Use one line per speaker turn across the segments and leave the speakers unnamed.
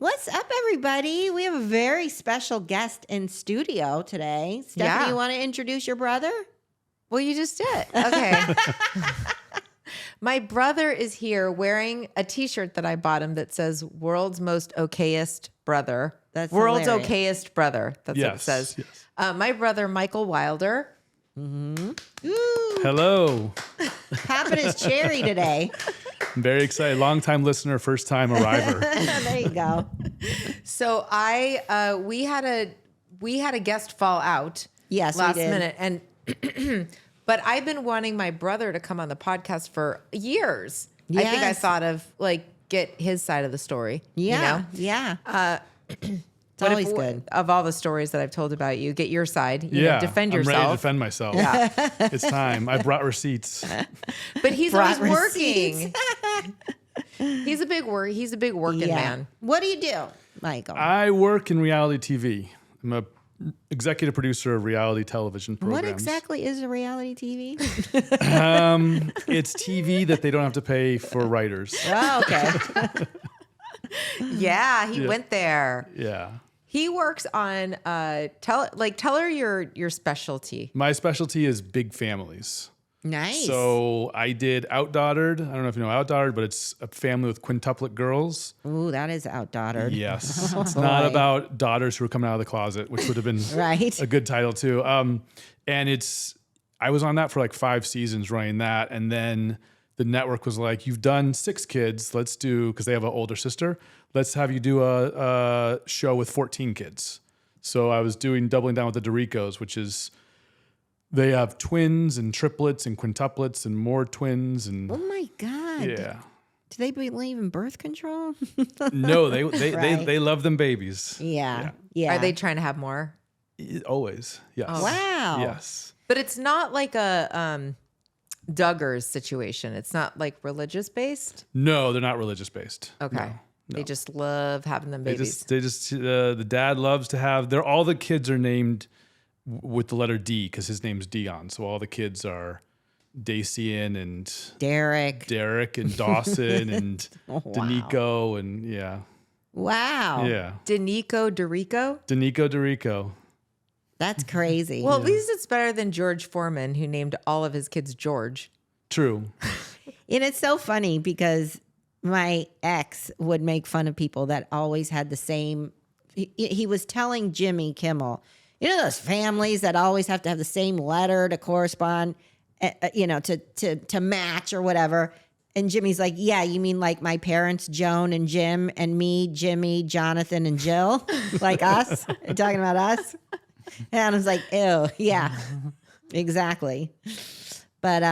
What's up, everybody? We have a very special guest in studio today. Stephanie,
Yeah.
you want to introduce your brother?
Well, you just did. Okay. My brother is here wearing a t-shirt that I bought him that says world's most okayest brother.
That's
world's
hilarious.
okayest brother. That's what it
Yes,
says.
yes.
My brother, Michael Wilder.
Ooh,
Hello.
popping his cherry today.
I'm very excited. Long time listener, first time arriver.
There you go.
So we had a guest fall out
Yes, we
last
did.
minute. And but I've been wanting my brother to come on the podcast for years. I think I
Yes.
thought of get his side of the story.
Yeah,
You know?
yeah. It's
But
always
if-
good.
Of all the stories that I've told about you, get your side. You know,
Yeah.
defend
I'm
yourself.
ready to defend myself.
Yeah.
It's time. I brought receipts.
But he's
Brought
always working.
receipts.
He's a big working man.
What do you do, Michael?
I work in reality TV. I'm a executive producer of reality television programs.
What exactly is a reality TV?
It's TV that they don't have to pay for writers.
Oh, okay.
Yeah, he went there.
Yeah.
He works on tell her your specialty.
My specialty is big families.
Nice.
So I did Outdaughtered. I don't know if you know Outdaughtered, but it's a family with quintuplet girls.
Ooh, that is outdaughtered.
Yes. It's not
boy.
about daughters who are coming out of the closet, which would have been
Right.
a good title too. And I was on that for like 5 seasons running that. And then the network was like, you've done 6 kids. Because they have an older sister. Let's have you do a show with 14 kids. So I was doubling down with the Doricos, which is, they have twins and triplets and quintuplets and more twins. And
Oh my God.
yeah.
Do they believe in birth control?
No, they
Right.
they love them babies.
Yeah. Yeah.
Are they trying to have more?
Always. Yes.
Wow.
Yes.
But it's not like a Duggars situation. It's not like religious based.
No, they're not religious based.
Okay.
No.
They just love having them babies.
The dad loves to have, all the kids are named with the letter D because his name's Dion. So all the kids are Dacian and
Derek.
Derek and Dawson and
wow.
Danico and yeah.
Wow.
Danico Dorico.
Danico Dorico.
That's crazy.
Well, at least it's better than George Foreman, who named all of his kids George.
True.
and it's so funny because my ex would make fun of people that always had the same. He was telling Jimmy Kimmel, you know, those families that always have to have the same letter to correspond, to match or whatever. And Jimmy's like, yeah, you mean like my parents, Joan and Jim, and me, Jimmy, Jonathan, and Jill, like us, talking about us. And I was like, ew, yeah, exactly. But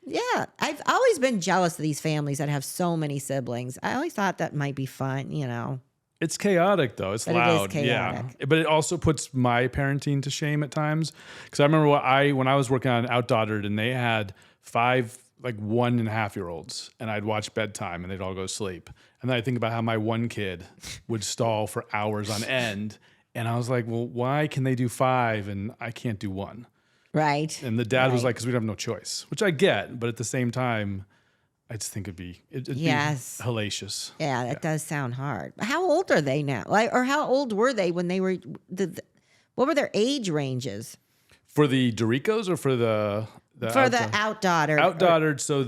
yeah, I've always been jealous of these families that have so many siblings. I always thought that might be fun, you know.
It's chaotic though. It's
But it is
loud.
chaotic.
Yeah. But it also puts my parenting to shame at times. Because I remember when I was working on Outdaughtered and they had 5 1.5-year-olds and I'd watch bedtime and they'd all go to sleep. And then I think about how my one kid would stall for hours on end. And I was like, well, why can they do 5 and I can't do 1?
Right.
And the dad was like, because we have no choice, which I get. But at the same time, I just think it'd
Yes.
be hellacious.
Yeah, that does sound hard. How old are they now? Or how old were they when they were, what were their age ranges?
For the Doricos or for the
For the outdaughtered.
Outdaughtered, so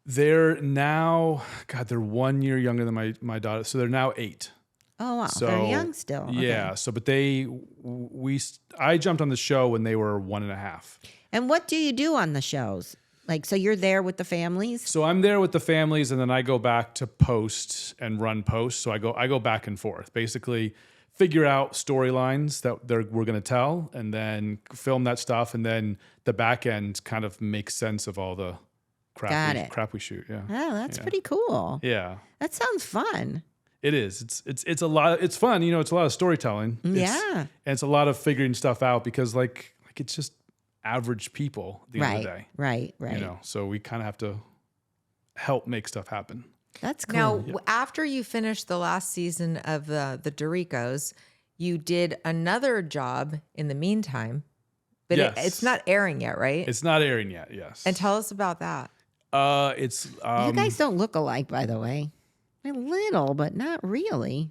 they're now, God, they're 1 year younger than my daughter, so they're now 8.
Oh, wow.
So
They're young still. Okay.
Yeah. So, but I jumped on the show when they were 1.5.
And what do you do on the shows? Like, so you're there with the families?
So I'm there with the families, and then I go back to post and run post. So I go back and forth, basically figure out storylines that we're going to tell, and then film that stuff, and then the back end kind of makes sense of all the crap we shout. Yeah.
Oh, that's pretty cool.
Yeah.
That sounds fun.
It is. It's a lot. It's fun. You know, it's a lot of storytelling.
Yeah.
And it's a lot of figuring stuff out because like it's just average people at the end of the day.
Right.
You know, so we kind of have to help make stuff happen.
That's cool.
Now, after you finished the last season of the Doricos, you did another job in the meantime, but
Yes.
it's not airing yet, right?
It's not airing yet. Yes.
And tell us about that.
It's
you guys don't look alike, by the way. A little, but not really.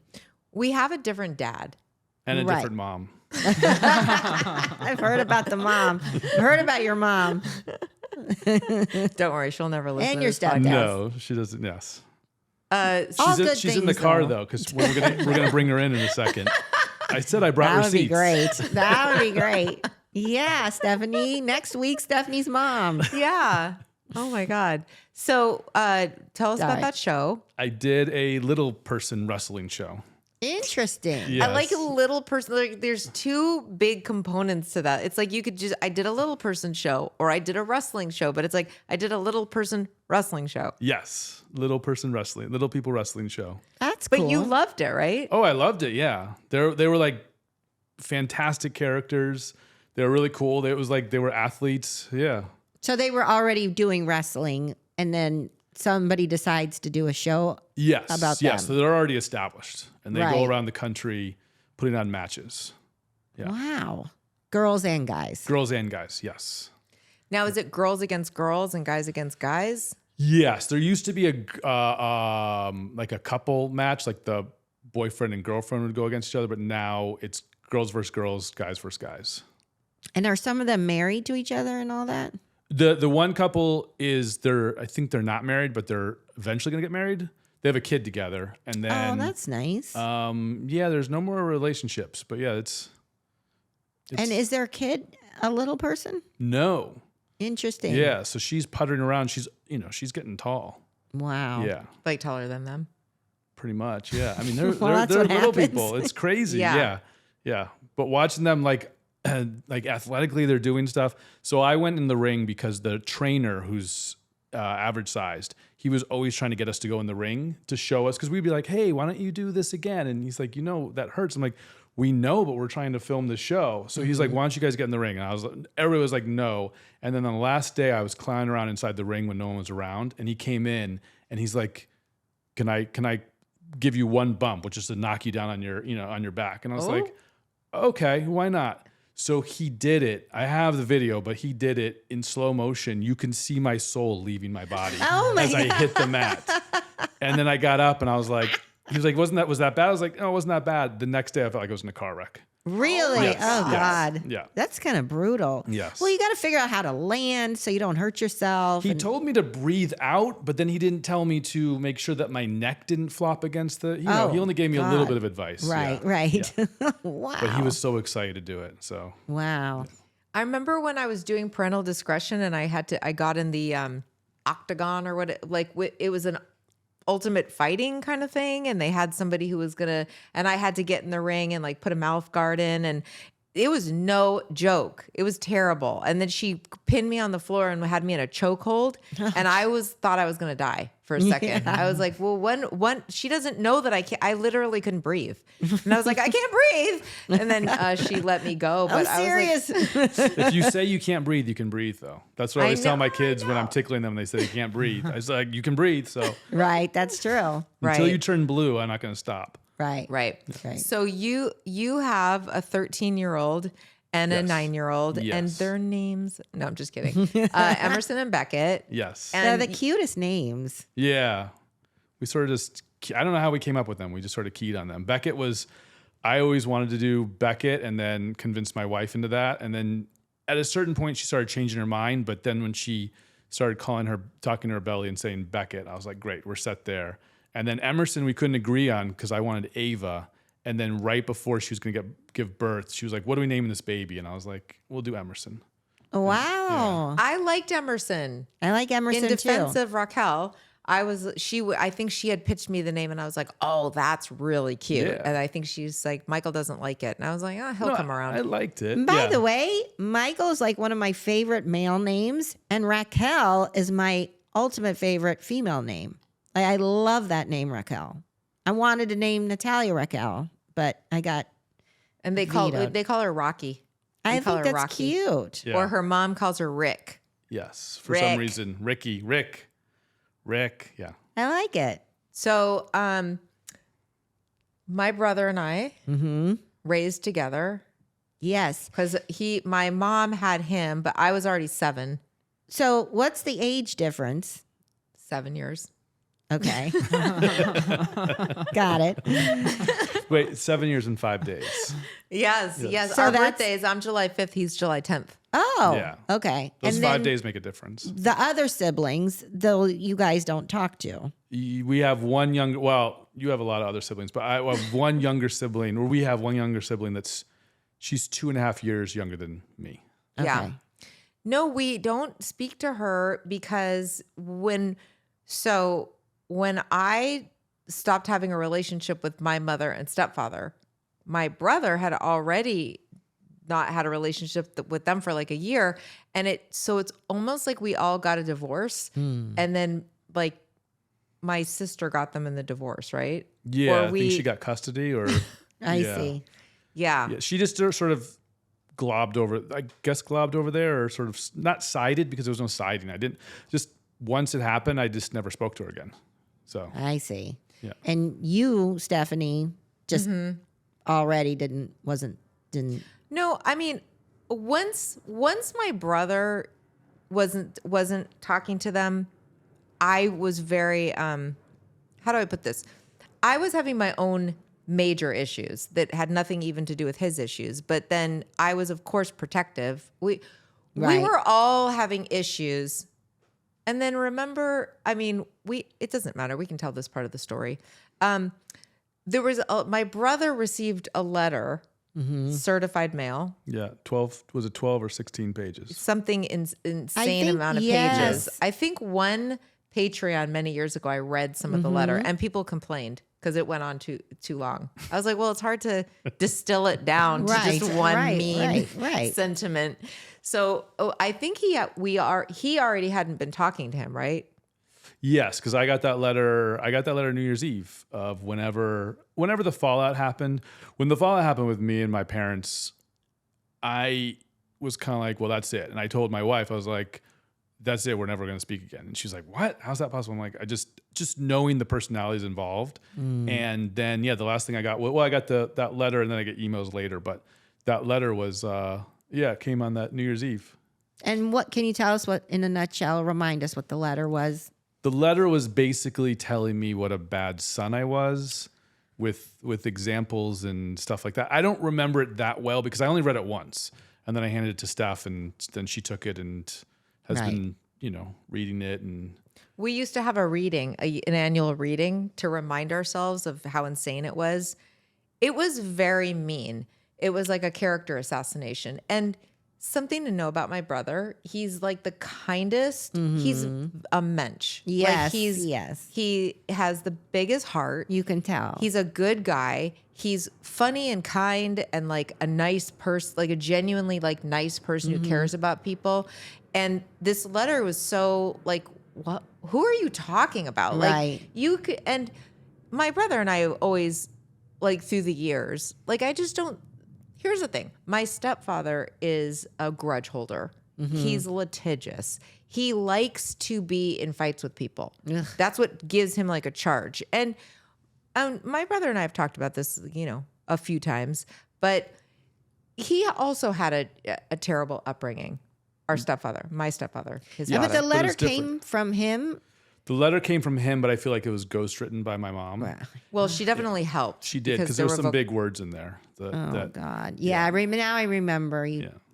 We have a different dad.
And a
Right.
different mom.
I've heard about the mom. Heard about your mom
Don't worry, she'll never listen.
and
to
your
this podcast.
stepdad.
No, she doesn't. Yes.
All good
She's in the
things,
car
though.
though, because we're gonna bring her in a second. I said I brought
That would be
receipts.
great. That would be great. Yeah, Stephanie. Next week, Stephanie's mom.
Yeah. Oh my God. So tell us about
Sorry.
that show.
I did a little person wrestling show.
Interesting.
Yes.
I like a little person. Like, there's two big components to that. It's like you could just, I did a little person show or I did a wrestling show, but it's like I did a little person wrestling show.
Yes, little person wrestling, little people wrestling show.
That's
But
cool.
you loved it, right?
Oh, I loved it. Yeah, they were like fantastic characters. They were really cool. It was like they were athletes. Yeah.
So they were already doing wrestling, and then somebody decides to do a show.
Yes.
About
yes.
them.
So they're already established, and they go
Right.
around the country putting on matches. Yeah.
Wow. Girls and guys.
Girls and guys. Yes.
Now, is it girls against girls and guys against guys?
Yes. There used to be like a couple match, like the boyfriend and girlfriend would go against each other, but now it's girls versus girls, guys versus guys.
And are some of them married to each other and all that?
The one couple is I think they're not married, but they're eventually gonna get married. They have a kid together, and then
Oh, that's nice.
yeah, there's no more relationships, but yeah, it's
and is their kid a little person?
no,
Interesting.
yeah. So she's puttering around. She's getting tall.
Wow.
Yeah,
Like taller than them?
pretty much. Yeah, I mean they're
Well, that's
they're
what
little
happens.
people. It's crazy.
Yeah.
Yeah. But watching them like athletically, they're doing stuff. So I went in the ring because the trainer, who's average sized, he was always trying to get us to go in the ring to show us, because we'd be like, hey, why don't you do this again? And he's like, that hurts. I'm like, we know, but we're trying to film the show. So he's like, why don't you guys get in the ring? And everybody was like, no. And then on the last day, I was clowning around inside the ring when no one was around, and he came in and he's like, can I give you one bump, which is to knock you down on your back? And I was like, okay, why not? So he did it. I have the video, but he did it in slow motion. You can see my soul leaving my body
Oh my
as I hit the mat. And then I got up and I was like, he was like, was that bad? I was like, no, it wasn't that bad. The next day I felt like I was in a car wreck.
Really?
Yes,
Oh,
yes,
God.
yeah.
That's kind of brutal.
Yes.
Well, you got to figure out how to land so you don't hurt yourself.
He
and-
told me to breathe out, but then he didn't tell me to make sure that my neck didn't flop against the, he only gave me a little
God.
bit of advice.
Right,
Yeah.
right.
Yeah.
Wow.
But he was so excited to do it. So
Wow.
I remember when I was doing parental discretion and I got in the octagon or what, it was an ultimate fighting kind of thing. And they had somebody who was and I had to get in the ring and like put a mouth guard in, and it was no joke. It was terrible. And then she pinned me on the floor and had me in a chokehold. And I thought I was going to die for a second.
Yeah.
I was like, well, when she doesn't know that I literally couldn't breathe. And I was like, I can't breathe. And then she let me go. But
I'm
I was like,
serious.
if you say you can't breathe, you can breathe, though. That's what I
I
always tell
know,
my
I
kids when I'm
know.
tickling them. They say they can't breathe. I was like, you can breathe. So
Right. That's true.
until
Right.
you turn blue, I'm not going to stop.
Right.
Right.
Right.
So you have a 13-year-old and a
Yes.
9-year-old, and
Yes.
their names. No, I'm just kidding. Emerson and Beckett.
Yes.
And
They're the cutest names.
Yeah. We sort of just, I don't know how we came up with them. We just sort of keyed on them. Beckett I always wanted to do Beckett and then convinced my wife into that. And then at a certain point, she started changing her mind. But then when she started talking to her belly and saying Beckett, I was like, great, we're set there. And then Emerson, we couldn't agree on because I wanted Ava. And then right before she was going to give birth, she was like, what are we naming this baby? And I was like, we'll do Emerson.
Wow.
I liked Emerson.
I like Emerson
In defense
too.
of Raquel, I think she had pitched me the name, and I was like, oh, that's really cute.
Yeah.
And I think she's like, Michael doesn't like it. And I was like, oh, he'll come around.
I liked it.
By
Yeah.
the way, Michael's like one of my favorite male names, and Raquel is my ultimate favorite female name. I love that name, Raquel. I wanted to name Natalia Raquel, but I got.
And they
Vetoed.
call her Rocky.
I
call
think
her
that's
Rocky.
cute.
Yeah.
Or her mom calls her Rick.
Yes. For some
Rick.
reason. Rick. Yeah.
I like it.
So, my brother and I raised together
Yes.
because my mom had him, but I was already 7
So, what's the age difference?
7 years.
Okay. Got it.
Wait, 7 years and 5 days.
Yes.
So
Our
that's-
birthdays, I'm July 5th. He's July 10th.
Oh,
Yeah.
okay.
Those
and
5
then
days make a difference.
the other siblings, though you guys don't talk to.
We have one younger. Well, you have a lot of other siblings, but I have one younger sibling, or we have one younger sibling she's 2.5 years younger than me.
Yeah.
Okay.
No, we don't speak to her because when I stopped having a relationship with my mother and stepfather, my brother had already not had a relationship with them for like a year. And it's almost like we all got a divorce. And then like my sister got them in the divorce, right?
Yeah,
Or
I think she got custody, or
I
yeah.
see.
Yeah.
Yeah, she just sort of globbed over there, or sort of not sided, because there was no siding. I didn't, just once it happened, I just never spoke to her again. So
I see.
Yeah.
And you, Stefanie, just already didn't.
No, I mean, once my brother wasn't talking to them, I was very how do I put this? I was having my own major issues that had nothing even to do with his issues, but then I was of course protective. We
Right.
were all having issues. And then remember, I mean, it doesn't matter. We can tell this part of the story. There was my brother received a letter, certified mail,
yeah, 12 or 16 pages.
something insane
think,
amount of
yes.
pages. I think one Patreon many years ago, I read some of the letter and people complained because it went on too long. I was like, well, it's hard to distill it down to
Right,
just one
right,
mean
right.
sentiment. So I think he already hadn't been talking to him, right?
Yes, because I got that letter New Year's Eve of whenever the fallout happened. When the fallout happened with me and my parents, I was kind of like, well, that's it. And I told my wife, I was like, that's it. We're never going to speak again. And she's like, what? How's that possible? I'm like, I just knowing the personalities involved. And then, yeah, the last thing I got, I got that letter, and then I get emails later. But that letter was, it came on that New Year's Eve.
And what can you tell us? What, in a nutshell, remind us what the letter was?
The letter was basically telling me what a bad son I was, with examples and stuff like that. I don't remember it that well because I only read it once, and then I handed it to Steph, and then she took it and has been, reading it. And
We used to have an annual reading to remind ourselves of how insane it was. It was very mean. It was like a character assassination. And something to know about my brother, he's like the kindest. He's a mensch.
Yes,
Like
yes.
He has the biggest heart.
You can tell.
He's a good guy. He's funny and kind and like a nice person, like a genuinely like nice person who cares about people. And this letter was so like, what? Who are you talking about?
Right.
Like you could, and my brother and I always, like through the years, like I just don't. Here's the thing: my stepfather is a grudge holder. He's litigious. He likes to be in fights with people. That's what gives him like a charge. And my brother and I have talked about this, a few times, but he also had a terrible upbringing. My stepfather, his
But
father.
the letter
it's different.
came from him.
the letter came from him, but I feel like it was ghostwritten by my mom.
Well, she definitely helped.
She did, because there were some big words in there.
Oh God, yeah. Now I remember.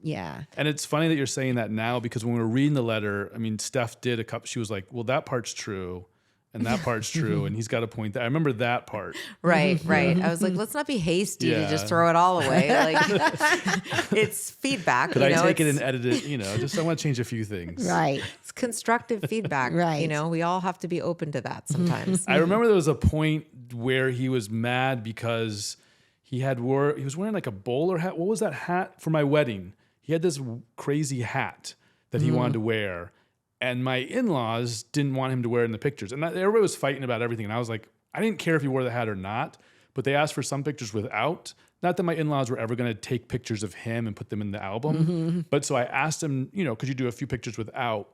Yeah.
And it's funny that you're saying that now, because when we were reading the letter, I mean, Steph did a couple. She was like, "Well, that part's true, and that part's true," and he's got a point. That I remember that part.
Right. I was like, let's not be hasty to just throw it all away. Like, it's feedback.
Could I take it and edit it? Just I want to change a few things.
Right.
It's constructive feedback.
Right.
We all have to be open to that sometimes.
I remember there was a point where he was mad because he was wearing like a bowler hat. What was that hat for my wedding? He had this crazy hat that he wanted to wear, and my in-laws didn't want him to wear it in the pictures. And everybody was fighting about everything. And I was like, I didn't care if he wore the hat or not, but they asked for some pictures without. Not that my in-laws were ever going to take pictures of him and put them in the album. But so I asked him, could you do a few pictures without?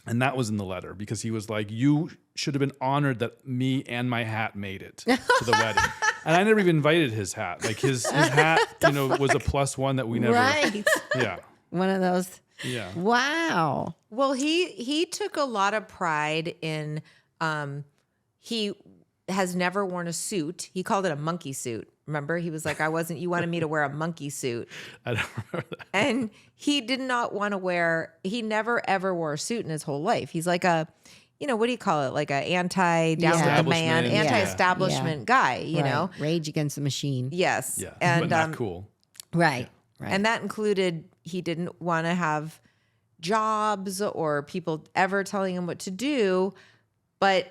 And that was in the letter, because he was like, you should have been honored that me and my hat made it to the wedding. And I never even invited his hat. Like his hat, was a +1 that we never.
Right.
Yeah.
One of those.
Yeah.
Wow.
Well, he took a lot of pride in he has never worn a suit. He called it a monkey suit. Remember? He was like, you wanted me to wear a monkey suit.
I don't remember that.
And he did not want to he never ever wore a suit in his whole life. He's like what do you call it? Like a down with the man,
Establishment.
anti-establishment guy, you know?
Rage Against the Machine.
Yes.
Yeah,
And,
but not cool.
Right. Right.
and that included, he didn't want to have jobs or people ever telling him what to do. But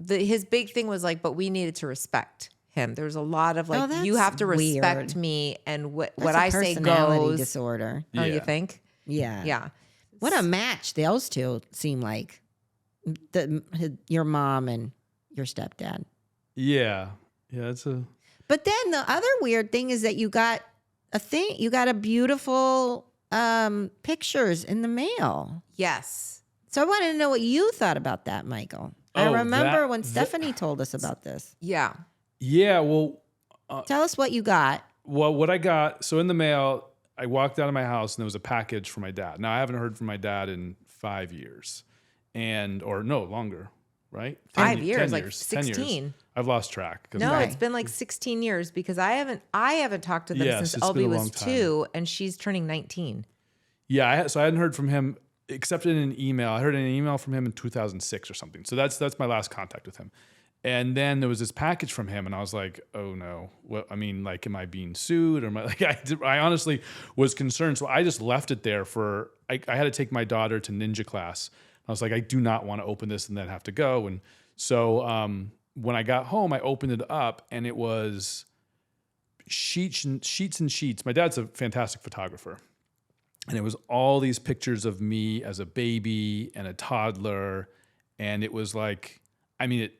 his big thing was like, but we needed to respect him. There was a lot of like,
that's
you have to respect
weird.
me, and what
That's
I
a
say
personality
goes.
disorder.
Oh, you
Yeah.
think?
Yeah.
Yeah.
What a match those two seem like. Your mom and your stepdad.
Yeah. It's a.
But then the other weird thing is that you got a beautiful pictures in the mail.
Yes.
So I wanted to know what you thought about that, Michael. I
Oh,
remember
that-
when Stefanie told us about this.
Yeah.
Yeah. Well,
Tell us what you got.
what I got. So in the mail, I walked out of my house and there was a package for my dad. Now I haven't heard from my dad in 5 years, or no longer, right?
5
10
years, like
10 years.
16.
I've lost track. 'Cause
No,
my-
it's been like 16 years because I haven't talked to them
Yes,
since
it's been
Elby
a
was
long time.
2 and she's turning 19.
Yeah, so I hadn't heard from him except in an email. I heard an email from him in 2006 or something. So that's my last contact with him. And then there was this package from him, and I was like, "Oh no! Well, I mean, like, am I being sued? Or am I like?" I honestly was concerned, so I just left it there for. I had to take my daughter to ninja class. I was like, I do not want to open this and then have to go. And so when I got home, I opened it up, and it was sheets and sheets. My dad's a fantastic photographer. And it was all these pictures of me as a baby and a toddler. And it was like, I mean, it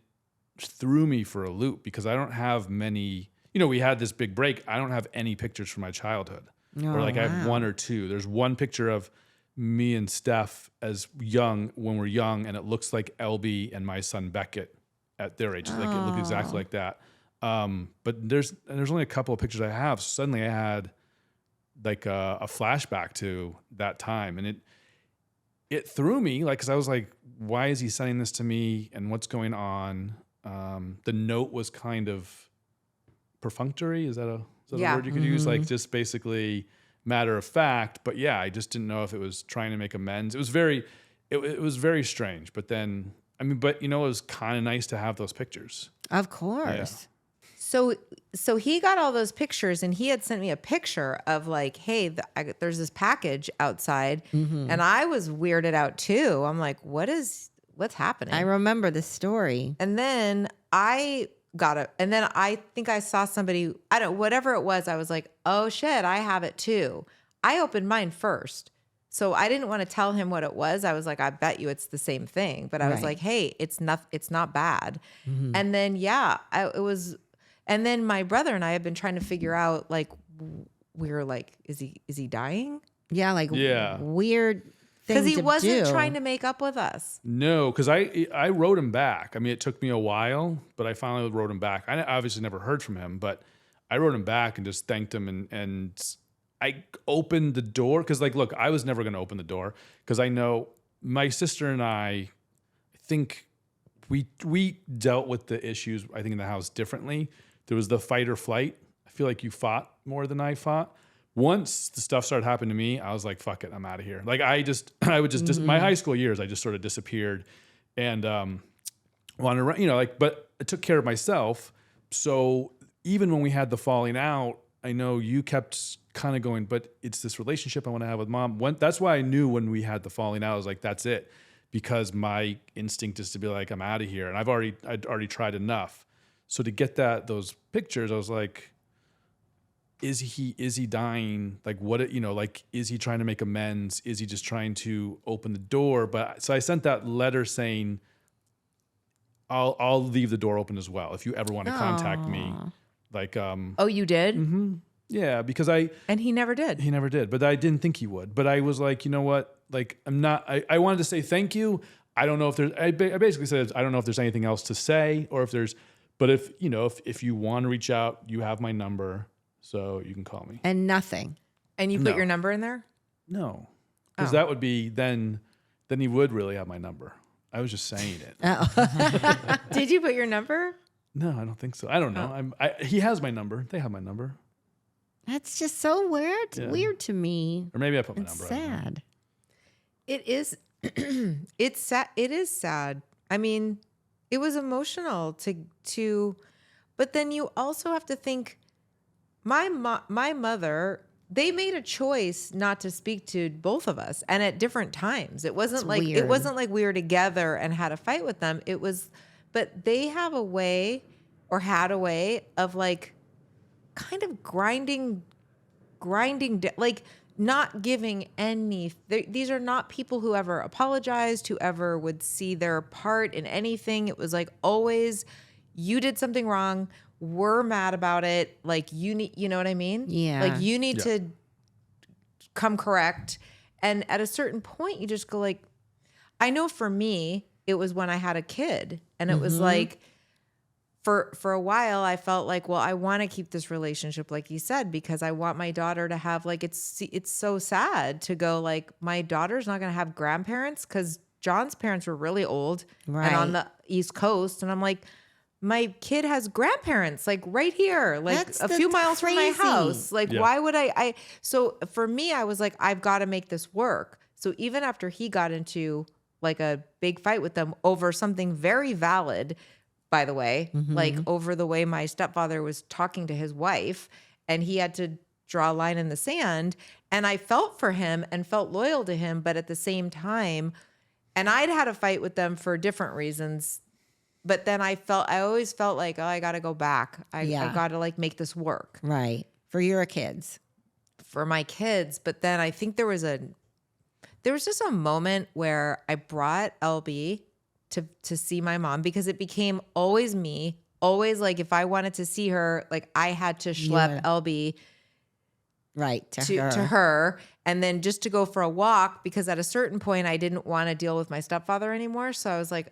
threw me for a loop because I don't have many, we had this big break. I don't have any pictures from my childhood. Or like I have one or two. There's one picture of me and Steph when we're young, and it looks like Elby and my son Beckett at their age. Like it looked exactly like that. But there's only a couple of pictures I have. So suddenly I had like a flashback to that time, and it threw me, like, because I was like, why is he sending this to me, and what's going on? The note was kind of perfunctory. Is that a word you could use? Like, just basically matter of fact. But yeah, I just didn't know if it was trying to make amends. It was very strange. But then, it was kind of nice to have those pictures.
Of course.
So he got all those pictures, and he had sent me a picture of like, hey, there's this package outside, and I was weirded out too. I'm like, what's happening?
I remember the story.
And then I got it, and then I think I saw somebody, whatever it was. I was like, oh shit, I have it too. I opened mine first, so I didn't want to tell him what it was. I was like, I bet you it's the same thing, but I was
Right.
like, hey, it's not bad. And then it was. And then my brother and I have been trying to figure out, like, we were like, is he dying?
Yeah, like weird thing
Because he
to
wasn't
do.
trying to make up with us.
No, because I wrote him back. I mean, it took me a while, but I finally wrote him back. I obviously never heard from him, but I wrote him back and just thanked him. And I opened the door because, like, look, I was never going to open the door because I know my sister and I think we dealt with the issues, I think, in the house differently. There was the fight or flight. I feel like you fought more than I fought. Once the stuff started happening to me, I was like, fuck it, I'm out of here. Like I would just my high school years, I just sort of disappeared and wanted to, but I took care of myself. So even when we had the falling out, I know you kept kind of going, but it's this relationship I want to have with mom. That's why I knew when we had the falling out, I was like, that's it. Because my instinct is to be like, I'm out of here. And I'd already tried enough. So to get those pictures, I was like, is he dying? Like is he trying to make amends? Is he just trying to open the door? But so I sent that letter saying, I'll leave the door open as well. If you ever want to contact me, like,
Oh, you did?
Yeah, because
And he never did.
he never did, but I didn't think he would. But I was like, you know what? Like, I wanted to say thank you. I don't know if there's, I basically said, I don't know if there's anything else to say or if there's, but if you want to reach out, you have my number, so you can call me.
And nothing.
And you put
No.
your number in there?
No, because that would be, then he would really have my number. I was just saying it.
Did you put your number?
No, I don't think so. I don't know. He has my number. They have my number.
That's just so weird.
Yeah.
Weird to me.
Or maybe I put my
It's
number. I don't know.
sad.
It is. It's sad. It is sad. I mean, it was emotional to, but then you also have to think. My mother. They made a choice not to speak to both of us, and at different times. It wasn't like
weird.
it wasn't like we were together and had a fight with them. It was, but they have a way, or had a way of like, kind of grinding, like not giving any. These are not people who ever apologized, who ever would see their part in anything. It was like always, you did something wrong. We're mad about it. Like you need, you know what I mean?
Yeah.
Like you need to come correct. And at a certain point, you just go like, I know for me, it was when I had a kid, and it was like, for a while, I felt like, well, I want to keep this relationship, like you said, because I want my daughter to have like, it's so sad to go like, my daughter's not going to have grandparents, because John's parents were really old and on the East Coast, and I'm like, my kid has grandparents like right here, like a few miles from my house. Like, why would I? So for me, I was like, I've got to make this work. So even after he got into like a big fight with them over something very valid, by the way, like over the way my stepfather was talking to his wife, and he had to draw a line in the sand. And I felt for him and felt loyal to him. But at the same time, and I'd had a fight with them for different reasons. But then I always felt like, oh, I got to go back. I got to like make this work.
Right. For your kids.
For my kids. But then I think there was just a moment where I brought LB to see my mom, because it became always me, always like if I wanted to see her, like I had to schlep LB
right
to her, and then just to go for a walk, because at a certain point I didn't want to deal with my stepfather anymore. So I was like,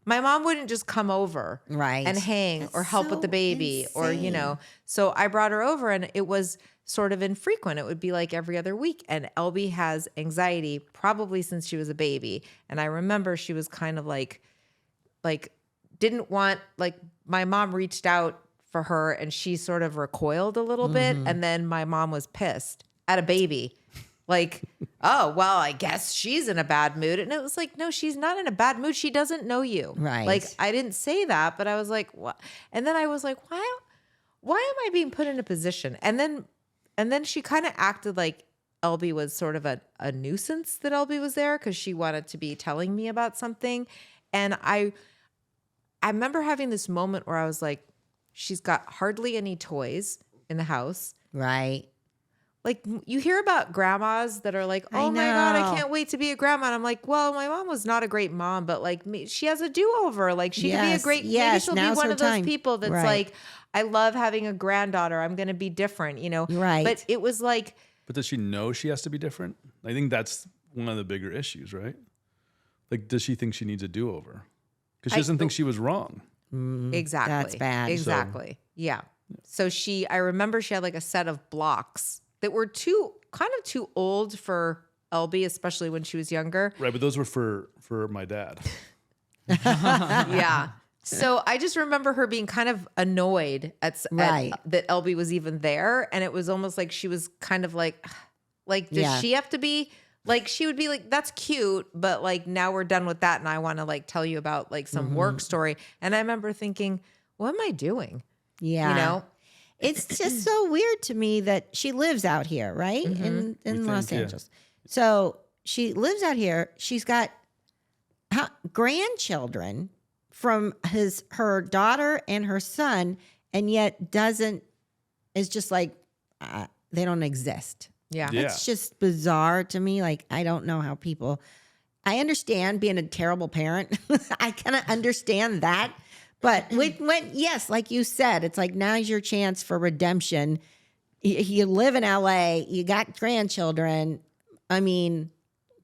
my mom wouldn't just come over and hang or help with the baby or, you know, so I brought her over, and it was sort of infrequent. It would be like every other week. And LB has anxiety probably since she was a baby. And I remember she was kind of like didn't want, like my mom reached out for her and she sort of recoiled a little bit. And then my mom was pissed at a baby. Like, oh, well, I guess she's in a bad mood. And it was like, no, she's not in a bad mood. She doesn't know you.
Right.
Like, I didn't say that, but I was like, what? And then I was like, why am I being put in a position? And then she kind of acted like LB was sort of a nuisance that LB was there, because she wanted to be telling me about something. And I remember having this moment where I was like, she's got hardly any toys in the house.
Right.
Like you hear about grandmas that are like, oh my God, I can't wait to be a grandma. And I'm like, well, my mom was not a great mom, but like she has a do-over. Like she could be a great, maybe she'll be one of those people that's like, I love having a granddaughter. I'm going to be different, you know?
Right.
But it was like.
But does she know she has to be different? I think that's one of the bigger issues, right? Like, does she think she needs a do-over? Because she doesn't think she was wrong.
Exactly.
That's bad.
Exactly. Yeah. So I remember she had like a set of blocks that were kind of too old for LB, especially when she was younger.
Right, but those were for my dad.
Yeah. So I just remember her being kind of annoyed at that LB was even there. And it was almost like she was kind of like does she have to be like, she would be like, that's cute, but like now we're done with that. And I want to like tell you about like some work story. And I remember thinking, what am I doing?
Yeah.
You know?
It's just so weird to me that she lives out here, right? In Los Angeles. So she lives out here. She's got grandchildren from her daughter and her son, and yet is just like, they don't exist.
Yeah.
It's just bizarre to me. Like, I don't know how I understand being a terrible parent. I kind of understand that. But when yes, like you said, it's like now's your chance for redemption. You live in LA, you got grandchildren. I mean,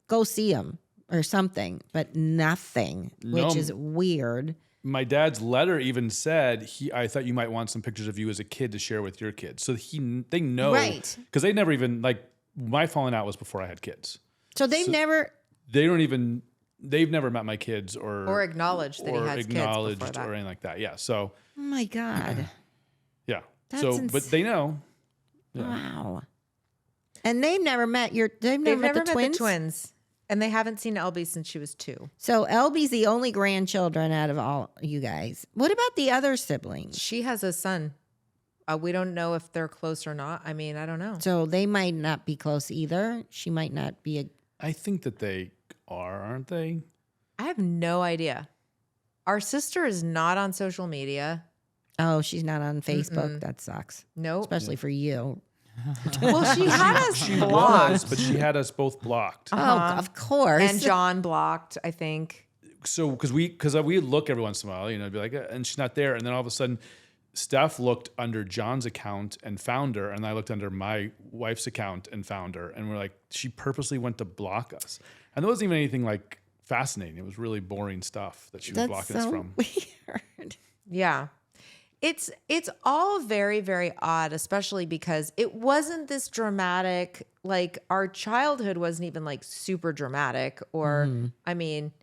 go see them or something, but nothing, which is weird.
My dad's letter even said, I thought you might want some pictures of you as a kid to share with your kids. So they know.
Right.
Because they never even, like, my falling out was before I had kids.
So they
don't even they've never met my kids
Or acknowledged that he has kids
acknowledged
before that.
or anything like that. Yeah. So
Oh my God.
yeah.
That's
but they know. Yeah.
Wow. And they've never met
They've
never met
never
the
met
twins?
the twins. And they haven't seen Elby since she was 2.
So Elby's the only grandchildren out of all you guys. What about the other siblings?
She has a son. We don't know if they're close or not. I mean, I don't know.
So they might not be close either. She might not be a.
I think that they aren't they?
I have no idea. Our sister is not on social media.
Oh, she's not on Facebook. That sucks.
Nope.
Especially for you.
Well, she had us
She
blocked.
was, but she had us both blocked.
Oh, of course.
And John blocked, I think.
So because we look every once in a while, you know, be like, and she's not there, and then all of a sudden, Steph looked under John's account and found her, and I looked under my wife's account and found her, and we're like, she purposely went to block us, and there wasn't even anything like fascinating. It was really boring stuff that she was
That's
blocking us
so
from.
weird.
Yeah. It's all very, very odd, especially because it wasn't this dramatic. Like our childhood wasn't even like super dramatic, or I mean,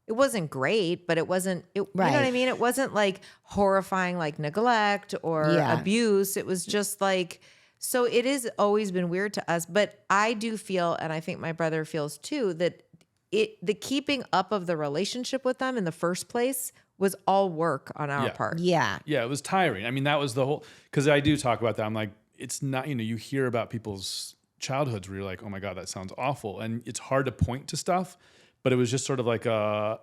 it wasn't great, but it wasn't. You know what I
Right.
mean? It wasn't like horrifying, like neglect or
Yeah.
abuse. It was just like. So it has always been weird to us, but I do feel, and I think my brother feels too, that the keeping up of the relationship with them in the first place was all work on our
Yeah.
part.
Yeah.
Yeah, it was tiring. I mean, that was the whole, because I do talk about that. I'm like, it's not, you know, you hear about people's childhoods where you're like, oh my God, that sounds awful. And it's hard to point to stuff, but it was just sort of like a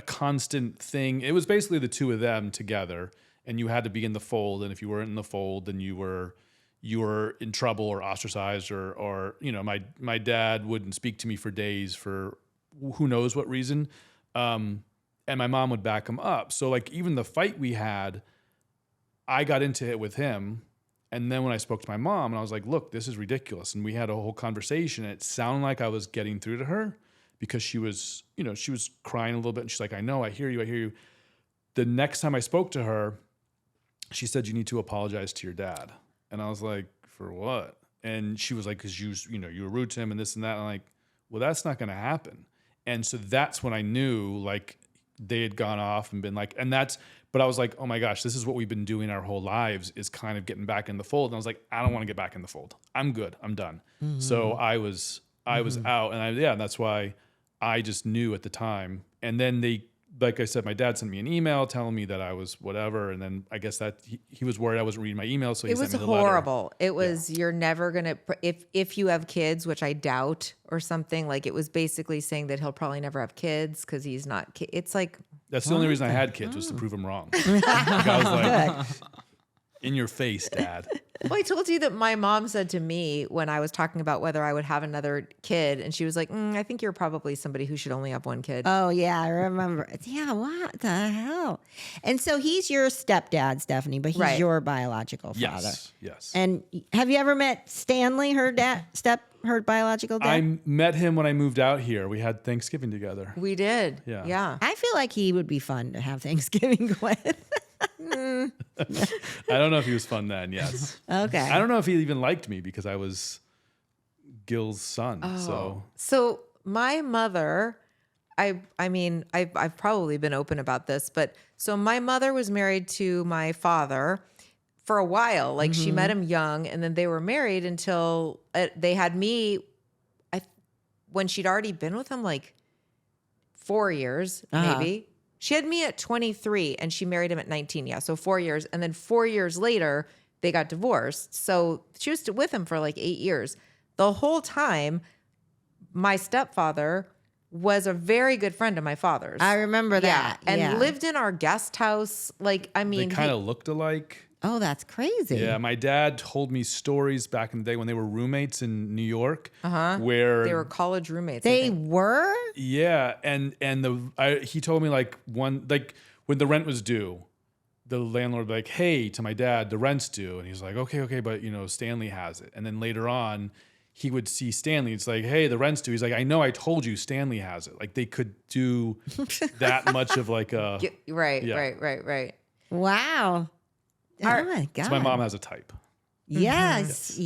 constant thing. It was basically the two of them together, and you had to be in the fold. And if you weren't in the fold, then you were in trouble or ostracized, or you know, my dad wouldn't speak to me for days for who knows what reason. And my mom would back him up. So like even the fight we had, I got into it with him. And then when I spoke to my mom and I was like, look, this is ridiculous. And we had a whole conversation. It sounded like I was getting through to her because she was, you know, she was crying a little bit. And she's like, I know, I hear you. The next time I spoke to her, she said, you need to apologize to your dad. And I was like, for what? And she was like, because you were rude to him and this and that. And I'm like, well, that's not going to happen. And so that's when I knew like they had gone off and been like, but I was like, oh my gosh, this is what we've been doing our whole lives, is kind of getting back in the fold. And I was like, I don't want to get back in the fold. I'm good. I'm done. Mm-hmm. So I was out, and that's why I just knew at the time. And then like I said, my dad sent me an email telling me that I was whatever. And then I guess that he was worried I wasn't reading my email. So he sent me the
horrible.
letter.
It was, you're never going to, if you have kids, which I doubt or something, like it was basically saying that he'll probably never have kids because he's not, it's like.
That's the only reason I had kids was to prove him wrong. Like I was like, in your face, Dad.
Well, I told you that my mom said to me when I was talking about whether I would have another kid, and she was like, I think you're probably somebody who should only have one kid.
Oh, yeah, I remember. Yeah, what the hell? And so he's your stepdad, Stephanie, but he's your biological father.
Yes.
And have you ever met Stanley, her biological dad?
I met him when I moved out here. We had Thanksgiving together.
We did.
Yeah.
I feel like he would be fun to have Thanksgiving with.
I don't know if he was fun then, yes.
Okay.
I don't know if he even liked me because I was Gil's son.
So my mother, I mean, I've probably been open about this, but so my mother was married to my father for a while. Like she met him young, and then they were married until they had me. When she'd already been with him like 4 years, maybe. She had me at 23 and she married him at 19. Yeah. So 4 years. And then 4 years later, they got divorced. So she was with him for like 8 years. The whole time, my stepfather was a very good friend of my father's.
I remember that.
And lived in our guest house. Like, I mean,
they kind of looked alike.
Oh, that's crazy.
Yeah, my dad told me stories back in the day when they were roommates in New York, where
they were college roommates.
They were?
Yeah, and he told me like when the rent was due, the landlord would be like, hey, to my dad, the rent's due, and he's like, okay, but you know Stanley has it, and then later on he would see Stanley. It's like, hey, the rent's due. He's like, I know, I told you, Stanley has it. Like they could do that much of like a
right.
Wow. Oh my God.
So my mom has a type.
Yes. So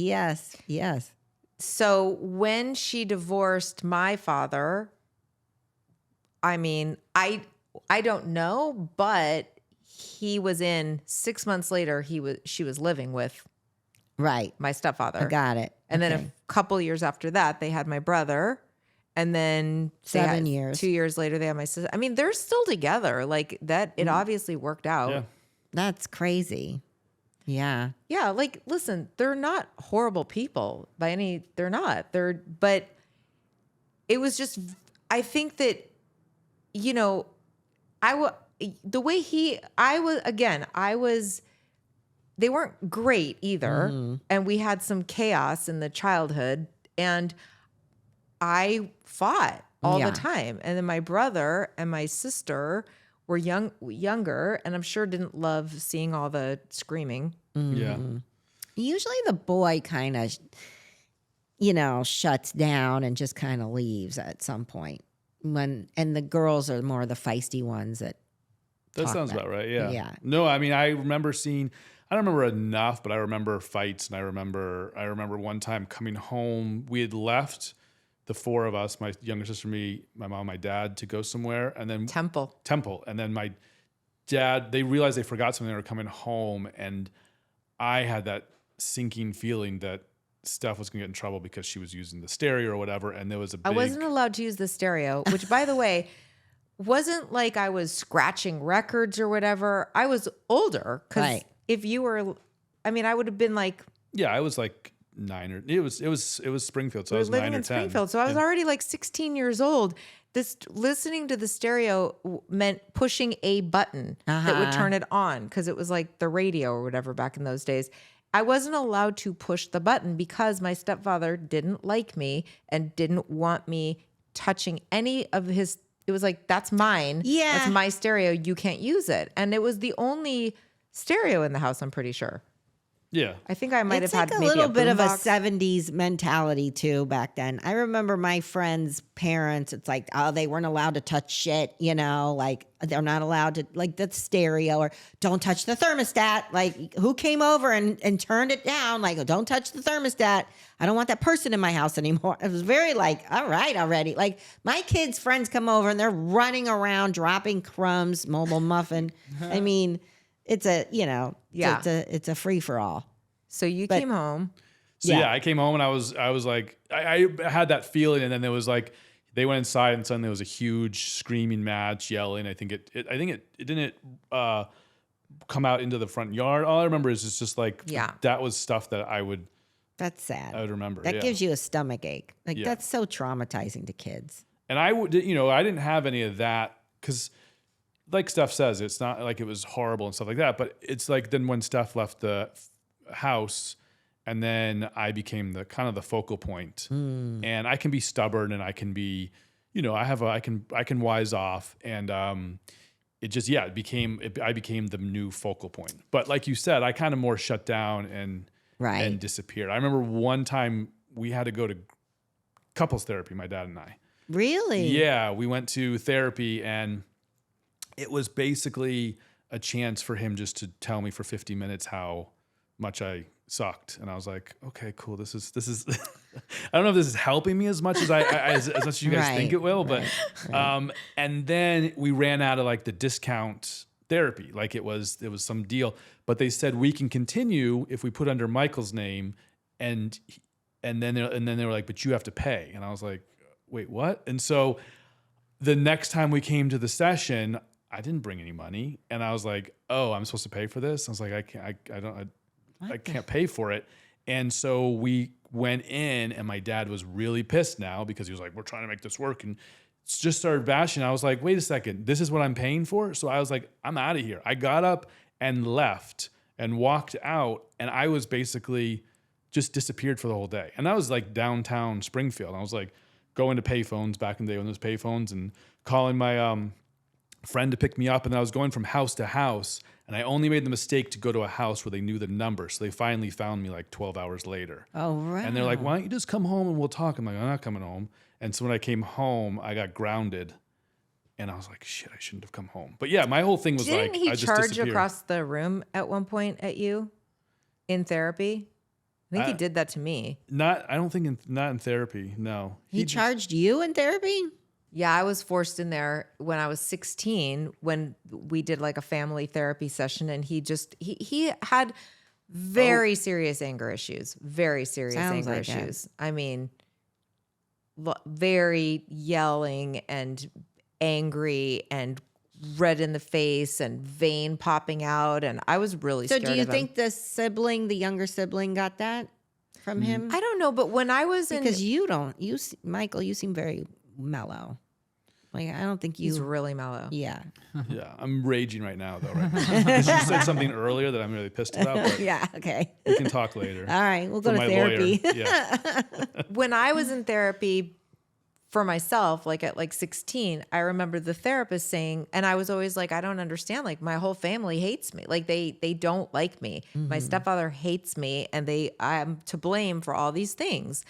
So when she divorced my father, I mean, I don't know, but he was in 6 months later. She was living with
Right.
my stepfather.
I got it.
And then
Okay.
a couple years after that, they had my brother. And then
7 years.
2 years later, they had my sister. I mean, they're still together. Like that, it obviously worked out.
Yeah.
That's crazy. Yeah.
Yeah, like listen, they're not horrible people by any. They're not. But it was just. I think that, you know, the way I was. They weren't great either, and we had some chaos in the childhood, and I fought all
Yeah.
the time. And then my brother and my sister were younger, and I'm sure didn't love seeing all the screaming.
Yeah.
Usually the boy kind of, shuts down and just kind of leaves at some point. And the girls are more the feisty ones that
That
talk
sounds
back.
about right. Yeah.
Yeah.
No, I mean, I don't remember enough, but I remember fights, and I remember one time coming home. We had left, the four of us, my younger sister, me, my mom, my dad, to go somewhere, and then
Temple.
and then my dad. They realized they forgot something. They were coming home, and I had that sinking feeling that Steph was going to get in trouble because she was using the stereo or whatever, and there was a big.
I wasn't allowed to use the stereo, which, by the way, wasn't like I was scratching records or whatever. I was older because
Right.
if you were, I mean, I would have been like
Yeah, I was like 9 or it was Springfield, so I
we
was
were living
9 or
in
10.
Springfield, so I was already like 16 years old. This listening to the stereo meant pushing a button that would turn it on because it was like the radio or whatever back in those days. I wasn't allowed to push the button because my stepfather didn't like me and didn't want me touching any of his. It was like, that's mine.
Yeah.
That's my stereo. You can't use it. And it was the only stereo in the house, I'm pretty sure.
Yeah.
I think I might
It's
have
like
had
a
maybe
little bit of a
boombox.
70s mentality too back then. I remember my friends' parents, it's like, oh, they weren't allowed to touch shit, like they're not allowed to, like the stereo, or don't touch the thermostat. Like, who came over and turned it down? Like, don't touch the thermostat. I don't want that person in my house anymore. It was very like, all right already. Like, my kids' friends come over and they're running around dropping crumbs, mobile muffin. I mean, it's a,
Yeah.
it's a free for all.
So you came home.
So yeah, I came home and I was like, I had that feeling, and then there was like, they went inside and suddenly there was a huge screaming match, yelling. I think it didn't come out into the front yard. All I remember is it's just like, that was stuff that I would
That's sad.
remember.
That
yeah.
gives you a stomach ache. Like,
Yeah.
that's so traumatizing to kids.
And I would, I didn't have any of that because, like Steph says, it's not like it was horrible and stuff like that. But it's like then when Steph left the house, and then I became the kind of the focal point. And I can be stubborn, and I can be, I can wise off, and it just I became the new focal point. But like you said, I kind of more shut down and disappeared. I remember one time we had to go to couples therapy, my dad and I.
Really?
Yeah, we went to therapy, and it was basically a chance for him just to tell me for 50 minutes how much I sucked. And I was like, okay, cool. This is I don't know if this is helping me as much as as much as you guys think it will, but and then we ran out of like the discount therapy. Like it was some deal, but they said we can continue if we put under Michael's name, and then they were like, but you have to pay. And I was like, wait, what? And so the next time we came to the session, I didn't bring any money, and I was like, "Oh, I'm supposed to pay for this?" I was like, I can't pay for it." And so we went in, and my dad was really pissed now because he was like, "We're trying to make this work," and just started bashing. I was like, "Wait a second, this is what I'm paying for?" So I was like, "I'm out of here." I got up and left and walked out, and I was basically just disappeared for the whole day. And that was like downtown Springfield. I was like going to payphones back in the day when there was payphones, and calling my friend to pick me up, and I was going from house to house, and I only made the mistake to go to a house where they knew the number, so they finally found me like 12 hours later.
Oh, right.
And they're like, "Why don't you just come home and we'll talk?" I'm like, "I'm not coming home." And so when I came home, I got grounded, and I was like, "Shit, I shouldn't have come home." But yeah, my whole thing was
Didn't
like,
he
I just
charge
disappeared.
across the room at one point at you in therapy? I think he did that to me.
Not in therapy. No,
He charged you in therapy?
Yeah, I was forced in there when I was 16 when we did like a family therapy session, and he had very serious anger issues. Very serious
Sounds
anger
like it.
issues. I mean, very yelling and angry and red in the face and vein popping out, and I was really
So
scared
do you
of him.
think the younger sibling got that from him?
I don't know, but when I was
Because you don't. Michael, you seem very mellow. Like, I don't think
he's
you.
really mellow.
Yeah.
Yeah, I'm raging right now though. Right now. 'Cause you said something earlier that I'm really pissed about. But
Yeah. Okay.
we can talk later.
All right. We'll go
For
to
my
therapy.
lawyer. Yeah.
When I was in therapy for myself, like at like 16, I remember the therapist saying, and I was always like, I don't understand. Like my whole family hates me. Like they don't like me. My stepfather hates me, and I'm to blame for all these things.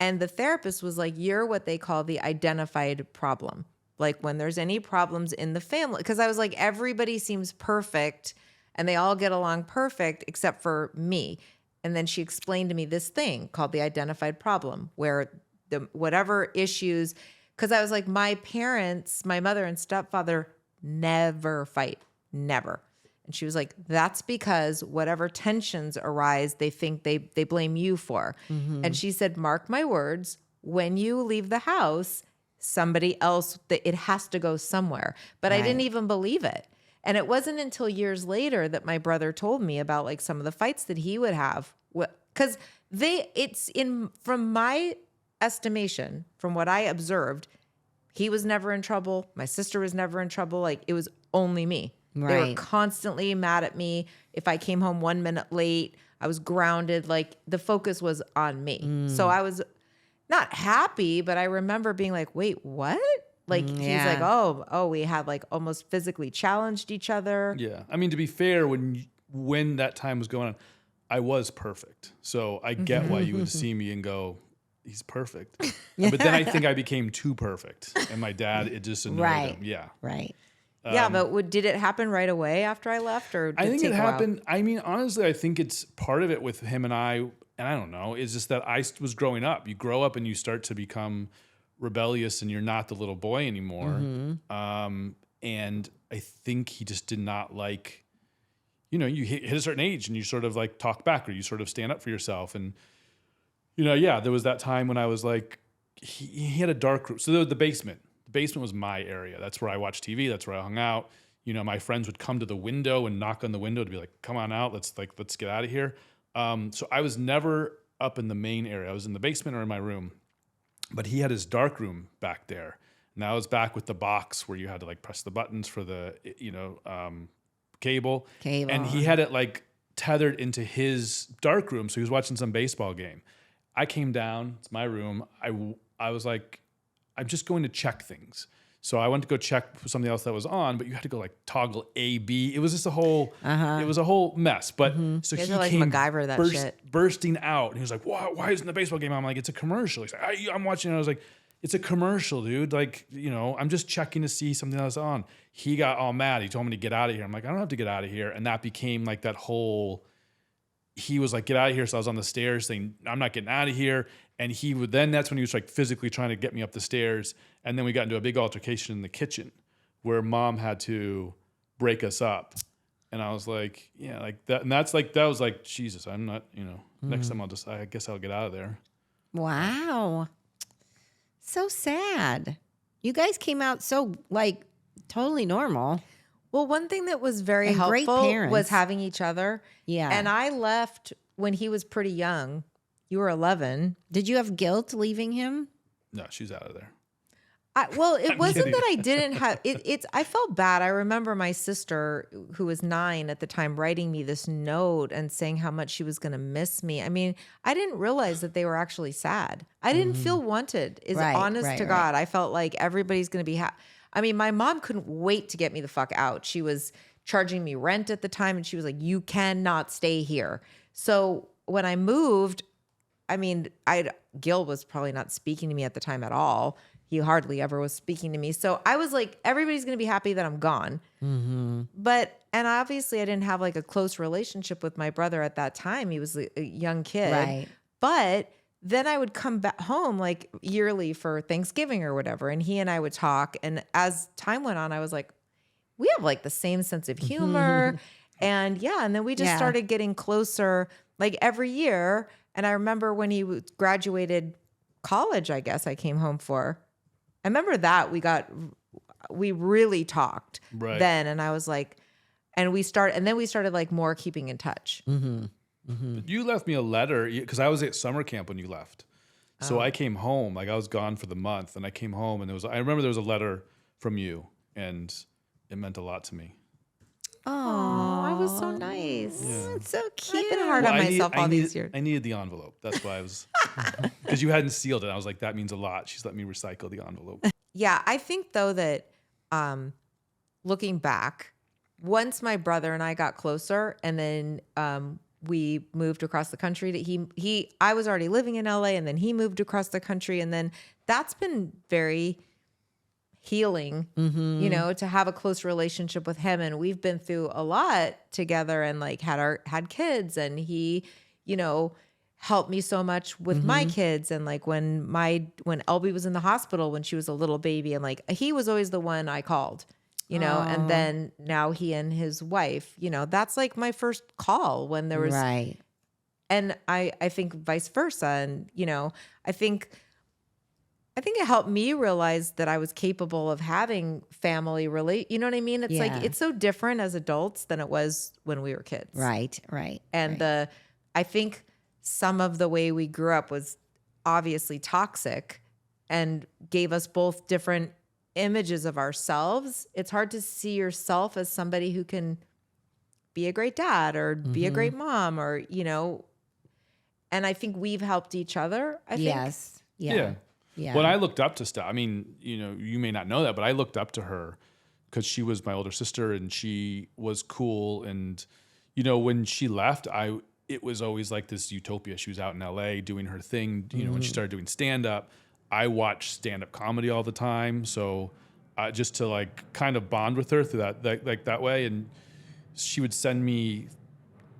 And the therapist was like, you're what they call the identified problem. Like when there's any problems in the family, because I was like, everybody seems perfect and they all get along perfect except for me. And then she explained to me this thing called the identified problem, where whatever issues, because I was like, my parents, my mother and stepfather never fight, never. And she was like, that's because whatever tensions arise, they think they blame you for. And she said, mark my words, when you leave the house, somebody else, it has to go somewhere. But I didn't even believe it. And it wasn't until years later that my brother told me about like some of the fights that he would have. Because from my estimation, from what I observed, he was never in trouble. My sister was never in trouble. Like it was only me. They were
Right.
constantly mad at me. If I came home 1 minute late, I was grounded. Like the focus was on me. So I was not happy, but I remember being like, wait, what? Like he's
yeah.
like, oh, we had like almost physically challenged each other.
Yeah. I mean, to be fair, when that time was going on, I was perfect. So I get why you would see me and go, he's perfect. But then I think I became too perfect. And my dad, it just annoyed
Right.
him. Yeah.
Right.
Yeah, but did it happen right away after I left, or did
I think
take
it
a while?
happened. I mean, honestly, I think it's part of it with him and I don't know, it's just that I was growing up. You grow up and you start to become rebellious and you're not the little boy anymore. And I think he just did not like, you hit a certain age and you sort of like talk back or you sort of stand up for yourself. And, there was that time when I was like, he had a dark room. So the basement. The basement was my area. That's where I watched TV. That's where I hung out. My friends would come to the window and knock on the window to be like, come on out. Let's get out of here. So I was never up in the main area. I was in the basement or in my room, but he had his dark room back there. And that was back with the box where you had to like press the buttons for the, cable. And he had it like tethered into his dark room. So he was watching some baseball game. I came down, it's my room. I was like, I'm just going to check things. So I went to go check for something else that was on, but you had to go like toggle A, B. It was just a whole, it was a whole mess. But so
You
he
had to, like,
came
MacGyver that shit.
bursting out, and he was like, why isn't the baseball game on? I'm like, it's a commercial. He's like, I'm watching it. I was like, it's a commercial, dude. Like, I'm just checking to see something else on. He got all mad. He told me to get out of here. I'm like, I don't have to get out of here. And that became like that whole, he was like, get out of here. So I was on the stairs saying, I'm not getting out of here. And that's when he was like physically trying to get me up the stairs. And then we got into a big altercation in the kitchen where mom had to break us up. And I was like, yeah, like that. And that was like, Jesus, I'm not, next time I guess I'll get out of there.
Wow. So sad. You guys came out so like totally normal.
Well, one thing that was very
And great
helpful
parents.
was having each other.
Yeah.
And I left when he was pretty young. You were 11.
Did you have guilt leaving him?
No, she's out of there.
It wasn't
kidding.
that I didn't have it. I felt bad. I remember my sister, who was 9 at the time, writing me this note and saying how much she was going to miss me. I mean, I didn't realize that they were actually sad. I didn't feel wanted.
Right,
Honest
right,
to
right.
God, I felt like everybody's going to be happy. I mean, my mom couldn't wait to get me the fuck out. She was charging me rent at the time, and she was like, "You cannot stay here." So when I moved, I mean, Gil was probably not speaking to me at the time at all. He hardly ever was speaking to me. So I was like, everybody's going to be happy that I'm gone. And obviously I didn't have like a close relationship with my brother at that time. He was a young kid.
Right.
But then I would come back home like yearly for Thanksgiving or whatever. And he and I would talk. And as time went on, I was like, we have like the same sense of humor. And then we just started getting closer like every year. And I remember when he graduated college, I guess I came home for. I remember that we really talked then. And I was like, and then we started like more keeping in touch.
You left me a letter because I was at summer camp when you left. So I came home, like I was gone for the month, and I came home and I remember there was a letter from you, and it meant a lot to me.
Oh,
I was so nice.
that's so cute.
I've been hard on myself all these years.
I needed the envelope. That's why I was, because you hadn't sealed it. I was like, that means a lot. She's let me recycle the envelope.
Yeah, I think though that looking back, once my brother and I got closer, and then we moved across the country. I was already living in LA, and then he moved across the country, and then that's been very healing, to have a close relationship with him. And we've been through a lot together, and like had kids, and he, helped me so much with my kids. And like when Elby was in the hospital when she was a little baby, and like he was always the one I called. And then now he and his wife, that's like my first call when there was,
right.
And I think vice versa. And, I think it helped me realize that I was capable of having family you know what I mean? It's like, it's so different as adults than it was when we were kids.
Right.
And I think some of the way we grew up was obviously toxic and gave us both different images of ourselves. It's hard to see yourself as somebody who can be a great dad or be a great mom or, and I think we've helped each other. I think.
Yes. Yeah.
When I looked up to Steph, I mean, you may not know that, but I looked up to her because she was my older sister and she was cool. And, when she left, it was always like this utopia. She was out in LA doing her thing. When she started doing stand-up, I watched stand-up comedy all the time. So just to like kind of bond with her through that way. And she would send me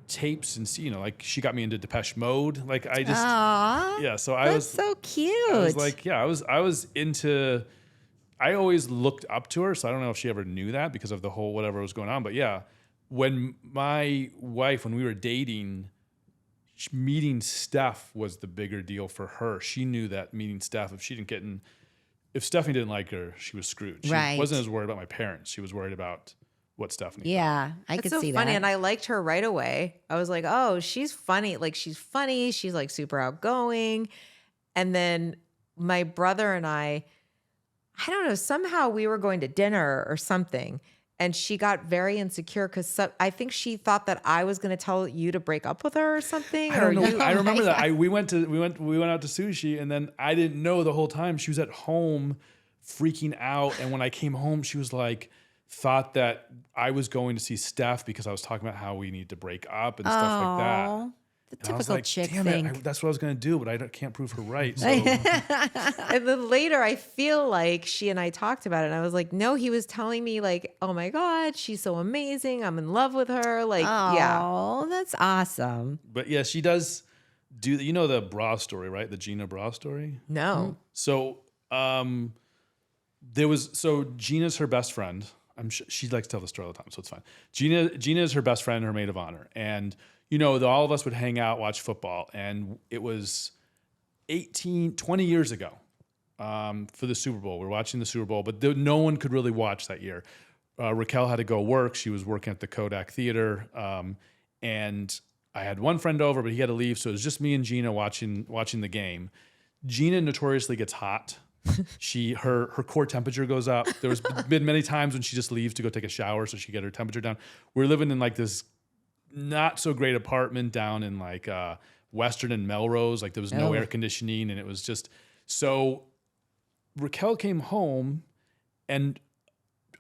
tapes and like she got me into Depeche Mode. Like I just,
Aww,
so
that's so cute.
I was like, I was into, I always looked up to her. So I don't know if she ever knew that because of the whole, whatever was going on. But when my wife, when we were dating, meeting Steph was the bigger deal for her. She knew that meeting Steph, if Stefanie didn't like her, she was screwed. She wasn't as worried about my parents. She was worried about what Stefanie thought.
I could
so
see
funny.
that.
And I liked her right away. I was like, oh, she's funny. Like she's funny. She's like super outgoing. And then my brother and I don't know, somehow we were going to dinner or something. And she got very insecure because I think she thought that I was going to tell you to break up with her or something.
I don't know. I remember that. We went out to sushi, and then I didn't know the whole time she was at home freaking out. And when I came home, she was like, thought that I was going to see Steph because I was talking about how we need to break up and stuff like that.
The
And I was
typical
like,
chick
damn
thing.
that's what I was going to do, but I can't prove her right. So.
And then later I feel like she and I talked about it. And I was like, no, he was telling me like, oh my God, she's so amazing. I'm in love with her. Like,
Oh, that's awesome.
But yeah, she does do, the bra story, right? The Gina bra story.
No.
So Gina's her best friend. I'm sure she likes to tell the story all the time, so it's fine. Gina is her best friend, her maid of honor. And, all of us would hang out, watch football. And it was 20 years ago for the Super Bowl. We're watching the Super Bowl, but no one could really watch that year. Raquel had to go work. She was working at the Kodak Theater. And I had one friend over, but he had to leave. So it was just me and Gina watching the game. Gina notoriously gets hot. Her core temperature goes up. There's been many times when she just leaves to go take a shower so she can get her temperature down. We're living in like this not so great apartment down in like Western and Melrose. Like there was no air conditioning, and it was just so. Raquel came home, and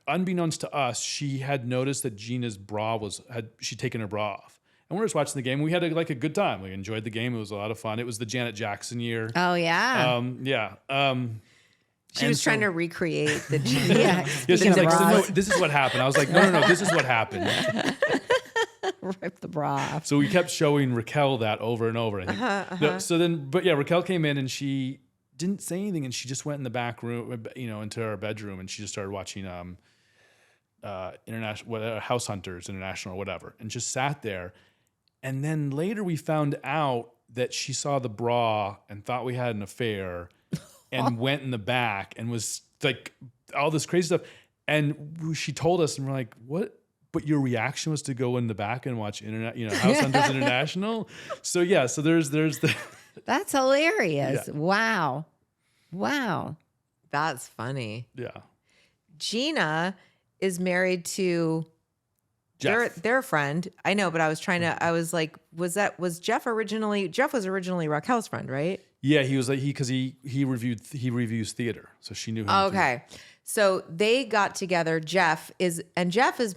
unbeknownst to us, she had noticed that Gina's bra she'd taken her bra off. And we're just watching the game. We had a good time. We enjoyed the game. It was a lot of fun. It was the Janet Jackson year.
Oh yeah.
She was trying to recreate the
Yeah.
Yeah, she was like, so no, this is what happened. I was like, no, this is what happened.
Rip the bra off.
So we kept showing Raquel that over and over. I think. So then, but yeah, Raquel came in and she didn't say anything, and she just went in the back room, into our bedroom, and she just started watching international House Hunters International or whatever, and just sat there. And then later we found out that she saw the bra and thought we had an affair, and went in the back and was like all this crazy stuff. And she told us, and we're like, what? But your reaction was to go in the back and watch House Hunters International. So yeah, so there's the.
That's hilarious.
Yeah.
Wow.
That's funny.
Yeah.
Gina is married to
Jeff.
their friend. I know, but I was like, was Jeff originally? Jeff was originally Raquel's friend, right?
Yeah, he was like he reviews theater, so she knew him.
Okay. So they got together. Jeff is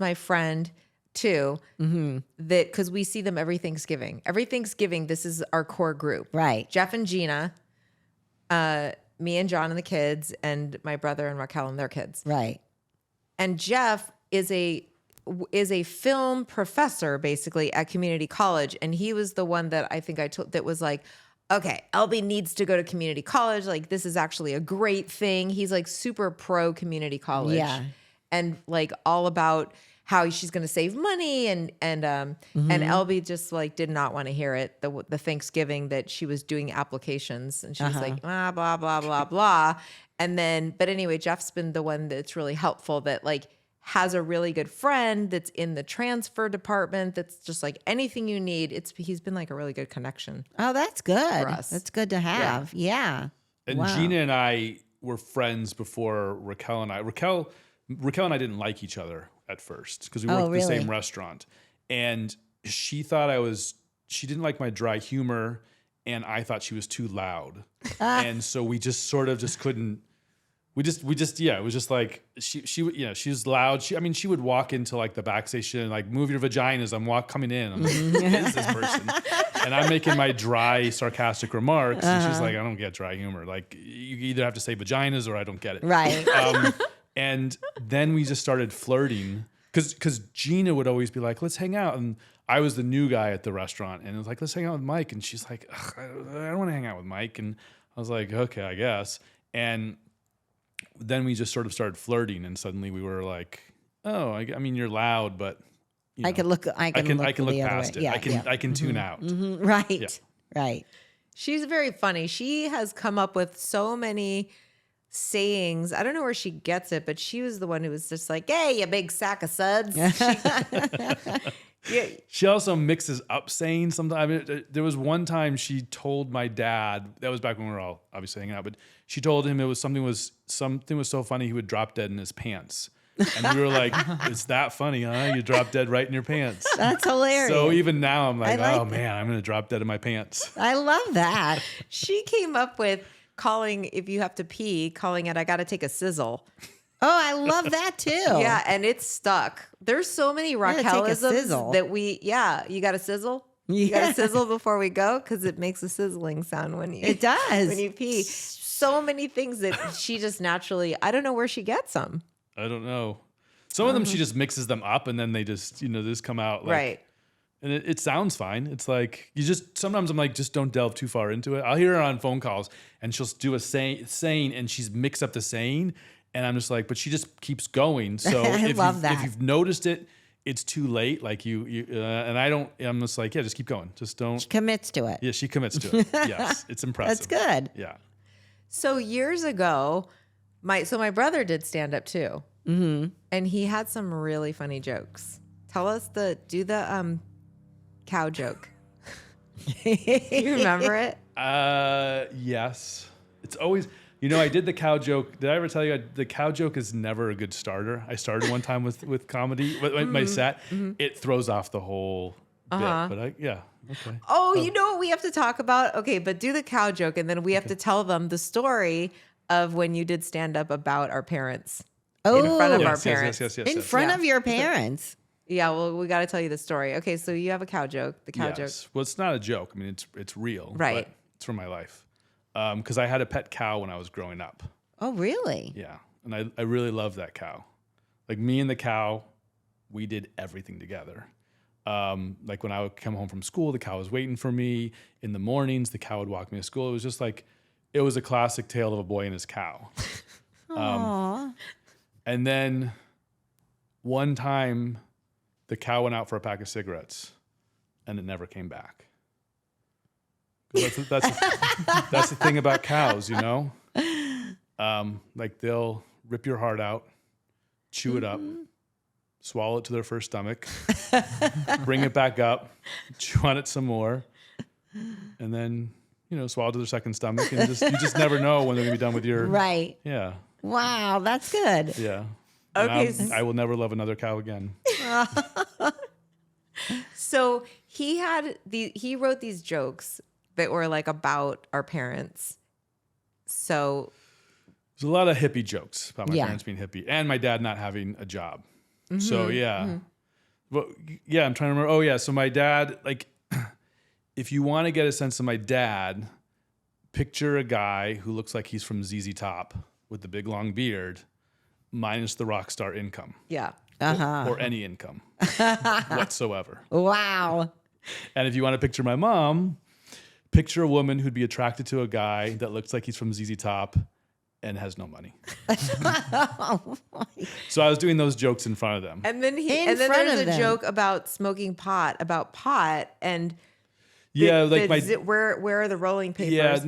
my friend too.
Mm-hmm.
That because we see them every Thanksgiving. Every Thanksgiving, this is our core group.
Right.
Jeff and Gina, me and John and the kids, and my brother and Raquel and their kids.
Right.
And Jeff is a film professor basically at community college, and he was the one that I think I told that was like, okay, LB needs to go to community college. Like, this is actually a great thing. He's like super pro community college.
Yeah.
And like all about how she's going to save money. And LB just like did not want to hear it. The Thanksgiving that she was doing applications, and she was like, blah, blah, blah, blah. And then, but anyway, Jeff's been the one that's really helpful, that like has a really good friend that's in the transfer department. That's just like anything you need. He's been like a really good connection.
Oh, that's good.
For us.
That's good to have. Yeah.
And
Wow.
Gina and I were friends before Raquel and I. Raquel and I didn't like each other at first because we worked at the same restaurant. And she thought she didn't like my dry humor, and I thought she was too loud. And so we just sort of just couldn't. It was just like she was loud. She would walk into like the back station and like, move your vaginas. I'm coming in. I'm like, who is this person? And I'm making my dry, sarcastic remarks, and she's like, I don't get dry humor. Like, you either have to say vaginas or I don't get it.
Right.
And then we just started flirting because Gina would always be like, let's hang out. And I was the new guy at the restaurant, and it was like, let's hang out with Mike. And she's like, I don't want to hang out with Mike. And I was like, okay, I guess. And then we just sort of started flirting, and suddenly we were like, oh, you're loud, but
I can look past
it.
Yeah,
I can tune out.
Mm-hmm. Right.
Yeah.
Right.
She's very funny. She has come up with so many sayings. I don't know where she gets it, but she was the one who was just like, hey, you big sack of suds.
She also mixes up saying sometimes. There was one time she told my dad, that was back when we were all obviously hanging out, but she told him something was so funny he would drop dead in his pants. And we were like, it's that funny, huh? You drop dead right in your pants.
That's hilarious.
So even now I'm like,
like
oh man, I'm going to drop dead in my pants.
I love that.
She came up with calling, if you have to pee, calling it, I got to take a sizzle.
Oh, I love that too.
Yeah, and it's stuck. There's so many Raquelisms that you got to sizzle? You got to sizzle before we go, because it makes a sizzling sound when you
It does.
when you pee. So many things that she just naturally, I don't know where she gets them.
I don't know. Some of them she just mixes them up, and then they just, they just come out like,
Right.
And it sounds fine. It's like, sometimes I'm like, just don't delve too far into it. I'll hear her on phone calls, and she'll do a saying, and she's mixed up the saying. And I'm just like, but she just keeps going. So if you've noticed it, it's too late. Like and I'm just like, yeah, just keep going. Just don't.
She commits to it.
Yeah, she commits to it. Yes, it's impressive.
That's good.
Yeah.
So years ago, my brother did stand up too. Mm-hmm. And he had some really funny jokes. Tell us do the cow joke. You remember it?
Yes. It's always, I did the cow joke. Did I ever tell you the cow joke is never a good starter? I started one time with comedy, with my set. Mm-hmm. It throws off the whole bit. But okay.
Oh, you know what we have to talk about? Okay, but do the cow joke, and then we have to tell them the story of when you did stand up about our parents.
Oh,
in front of our parents.
Yes.
In front of your parents.
Yeah, well, we got to tell you the story. Okay, so you have a cow joke. The cow joke.
Well, it's not a joke. I mean, it's real.
Right.
But it's from my life. Because I had a pet cow when I was growing up.
Oh, really?
Yeah. And I really loved that cow. Like, me and the cow, we did everything together. Like when I would come home from school, the cow was waiting for me. In the mornings, the cow would walk me to school. It was just like, it was a classic tale of a boy and his cow.
Aw.
And then one time, the cow went out for a pack of cigarettes, and it never came back. That's the thing about cows, you know? Like they'll rip your heart out, chew it up, swallow it to their first stomach, bring it back up, chew on it some more, and then, swallow to their second stomach. And you just never know when they're going to be done with your...
Right.
Yeah.
Wow, that's good.
Yeah.
Okay.
I will never love another cow again.
So he wrote these jokes that were like about our parents. So
There's a lot of hippie jokes about my
Yeah.
parents being hippie and my dad not having a job. So yeah. Well, yeah, I'm trying to remember. Oh yeah. So my dad, like, if you want to get a sense of my dad, picture a guy who looks like he's from ZZ Top with the big long beard, minus the rock star income.
yeah.
Or any income whatsoever.
Wow.
And if you want to picture my mom, picture a woman who'd be attracted to a guy that looks like he's from ZZ Top and has no money. So I was doing those jokes in front of them.
And then
In
there's
front of
a
them.
joke about smoking pot, and
Yeah, like
where are the rolling papers?
yeah.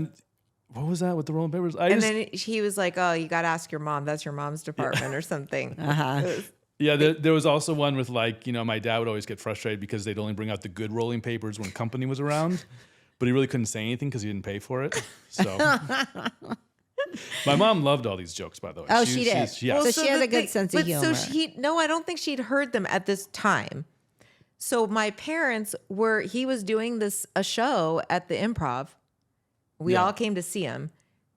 What was that with the rolling papers?
Then he was like, "Oh, you got to ask your mom. That's your mom's department or something."
Yeah, there was also one with like, my dad would always get frustrated because they'd only bring out the good rolling papers when company was around, but he really couldn't say anything because he didn't pay for it. So my mom loved all these jokes, by the way.
Oh, she did.
Yes.
So she has a good sense of humor.
So I don't think she'd heard them at this time. So my parents he was doing a show at the Improv. We
Yeah.
all came to see him.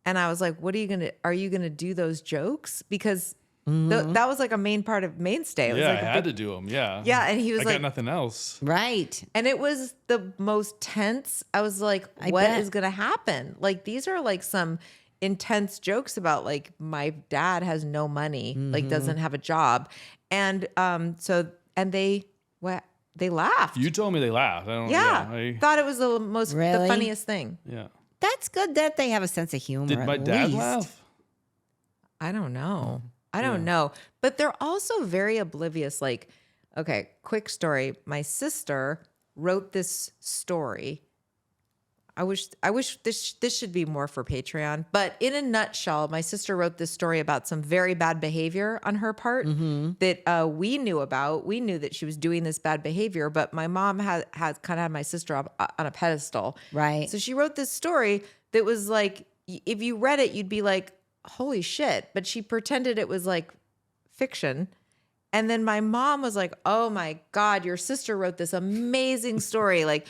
And I was like, are you going to do those jokes? Because that was like a main part of Mainstay. It was
Yeah,
like
I had to do them. Yeah.
Yeah, and he was
I
like,
got nothing else.
Right.
and it was the most tense. I was like, what
bet.
is going to happen? Like, these are like some intense jokes about like my dad has no money, like doesn't have a job. And they laughed.
You told me they laughed. I don't
Yeah. Thought it was the
Really?
funniest thing.
Yeah.
That's good that they have a sense of humor.
Did my
at
dad
least.
laugh?
I don't know. I don't know. But they're also very oblivious. Like, okay, quick story. My sister wrote this story. I wish this should be more for Patreon. But in a nutshell, my sister wrote this story about some very bad behavior on her part that we knew about. We knew that she was doing this bad behavior, but my mom has kind of had my sister up on a pedestal.
Right.
So she wrote this story that was like, if you read it, you'd be like, holy shit. But she pretended it was like fiction. And then my mom was like, oh my God, your sister wrote this amazing story. Like,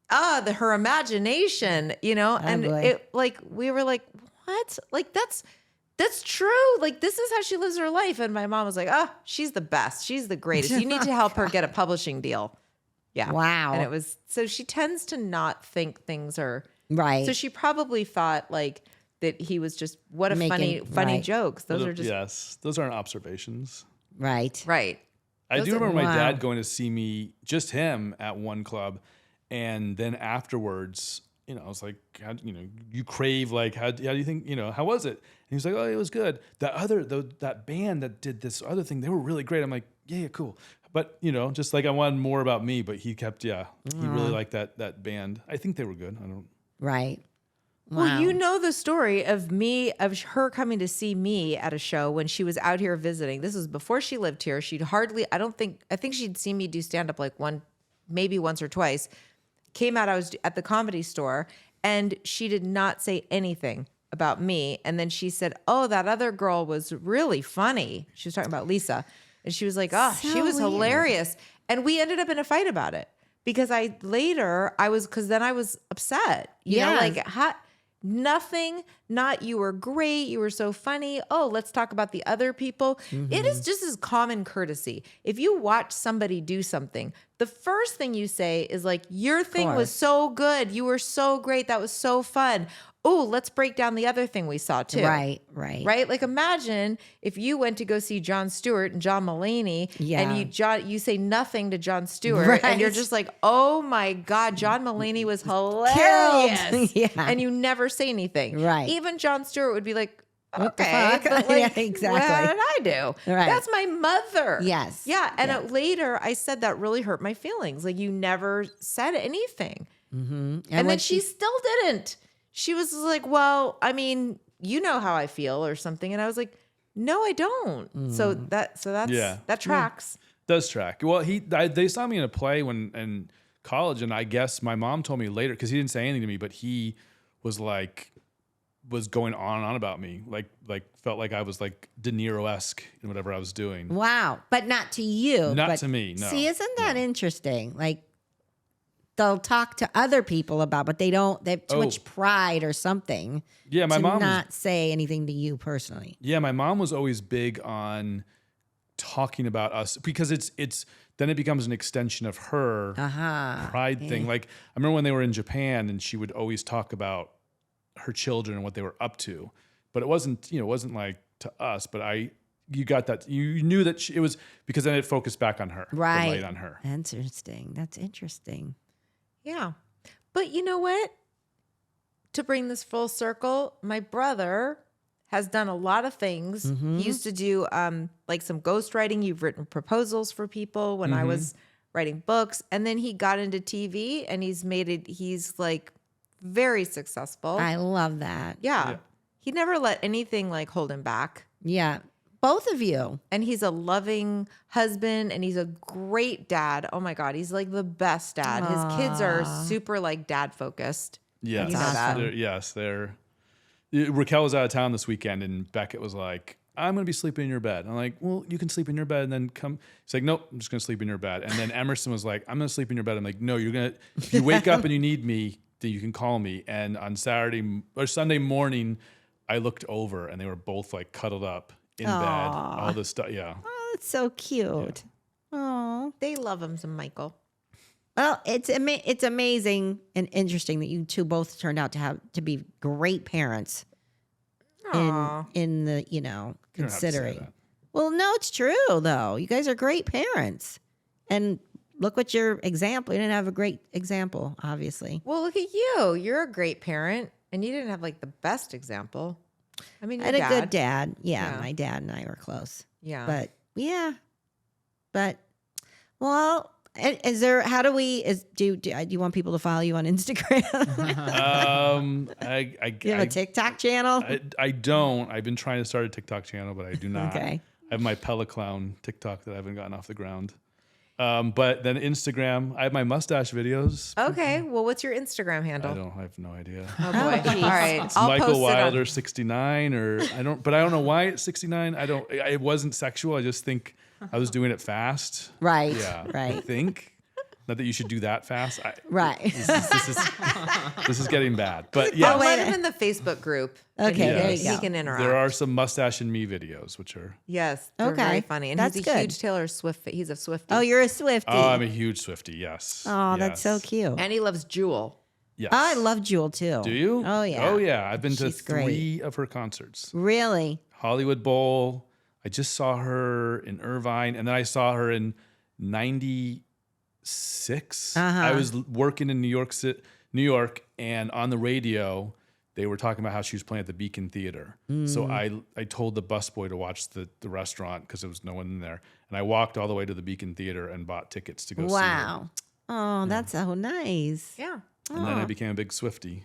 her imagination, and
boy.
it like, we were like, what? Like, that's true. Like, this is how she lives her life. And my mom was like, oh, she's the best. She's the greatest. You need to help her get a publishing deal. Yeah.
Wow.
And it was, so she tends to not think things are
Right.
So she probably thought like that he was just, what a funny
right.
jokes. Those are just,
Yes, those aren't observations.
right.
right.
I do remember my
wow.
dad going to see me, just him, at one club, and then afterwards, I was like, you crave, like, how do you think, how was it? And he was like, oh, it was good. That band that did this other thing, they were really great. I'm like, yeah, cool. But, just like I wanted more about me, but he kept, he really liked that band. I think they were good. I don't.
Right.
Well, you know the story of her coming to see me at a show when she was out here visiting. This was before she lived here. I think she'd seen me do stand up like maybe once or twice. Came out, I was at the Comedy Store, and she did not say anything about me. And then she said, oh, that other girl was really funny. She was talking about Lisa. And she was like, oh,
So
she was
weird.
hilarious. And we ended up in a fight about it because because then I was upset. You know,
Yeah.
like, nothing, not you were great, you were so funny. Oh, let's talk about the other people. It is just as common courtesy. If you watch somebody do something, the first thing you say is like, your thing was
course.
so good. You were so great. That was so fun. oh, let's break down the other thing we saw too.
Right.
Right? Like imagine if you went to go see Jon Stewart and John Mulaney and you say nothing to Jon Stewart and you're just like, oh my God, John Mulaney was hilarious.
Yeah.
And you never say anything.
Right.
Even Jon Stewart would be like,
What the
okay,
fuck?
but like,
Yeah, exactly.
what did I do?
Right.
That's my mother.
Yes.
Yeah. And later I said that really hurt my feelings. Like you never said anything.
Mm-hmm.
And then she still didn't. She was like, well, I mean, you know how I feel or something. And I was like, no, I don't. So that tracks.
Does track. Well, they saw me in a play in college, and I guess my mom told me later, because he didn't say anything to me, but he was going on and on about me, like felt like I was like De Niro-esque in whatever I was doing.
Wow. But not to you.
Not to me, no.
See, isn't that interesting? Like, they'll talk to other people about, but they have too much pride or something.
Yeah, my mom
not say anything to you personally.
Yeah, my mom was always big on talking about us because then it becomes an extension of her pride thing. Like I remember when they were in Japan and she would always talk about her children and what they were up to, but it wasn't like to us, but you got that, you knew that it was because then it focused back on her,
right?
The light on her.
That's interesting.
Yeah. But you know what? To bring this full circle, my brother has done a lot of things.
Mm-hmm.
He used to do like some ghostwriting. You've written proposals for people when I was writing books. And then he got into TV and he's like very successful.
I love that.
Yeah. He never let anything like hold him back.
Yeah. Both of you.
And he's a loving husband and he's a great dad. Oh my God. He's like the best dad.
Aww.
His kids are super like dad focused.
Yes.
You know that.
They're Raquel was out of town this weekend and Beckett was like, I'm going to be sleeping in your bed. I'm like, well, you can sleep in your bed and then come. He's like, nope, I'm just going to sleep in your bed. And then Emerson was like, I'm going to sleep in your bed. I'm like, no, if you wake up and you need me, then you can call me. And on Saturday or Sunday morning, I looked over and they were both like cuddled up in bed, all this stuff. Yeah.
Oh, that's so cute. Oh,
They love him some Michael.
well, it's amazing and interesting that you two both turned out to be great parents.
Aw.
In the
You don't have to say
considering.
that.
Well, no, it's true though. You guys are great parents, and look what your example. You didn't have a great example, obviously.
Well, look at you. You're a great parent and you didn't have like the best example. I mean,
I
your
had a good dad. Yeah,
Yeah.
my dad and I were close.
Yeah.
But well, is there? How do we? Do you want people to follow you on Instagram? Do you have a TikTok channel?
I don't. I've been trying to start a TikTok channel, but I do not.
Okay.
I have my Peliclown TikTok that I haven't gotten off the ground. But then Instagram, I have my mustache videos.
Okay. Well, what's your Instagram handle?
I have no idea.
Oh boy. All right.
It's
I'll
Michael
post
Wilder
it on.
69 but I don't know why it's 69. It wasn't sexual. I just think I was doing it fast.
Right.
Yeah. I
Right.
think. Not that you should do that fast.
Right.
This is getting bad. But yeah.
I'll let him in the Facebook group. and
Okay, there you
he
go.
can interact.
There are some mustache and me videos, which are.
Yes. They're
Okay,
very funny. And
that's
he's a
good.
huge Taylor Swift. He's a Swiftie.
Oh, you're a Swiftie.
Oh, I'm a huge Swiftie. Yes.
Oh, that's so
Yes.
cute.
And he loves Jewel.
Yes.
I love Jewel too.
Do you?
Oh yeah.
Oh yeah. I've been to
She's great.
3 of her concerts.
Really?
Hollywood Bowl. I just saw her in Irvine, and then I saw her in '96. I was working in New York, and on the radio, they were talking about how she was playing at the Beacon Theater. So I told the busboy to watch the restaurant because there was no one in there, and I walked all the way to the Beacon Theater and bought tickets to go see her.
Wow. Oh, that's so nice.
Yeah.
And then I became a big Swiftie.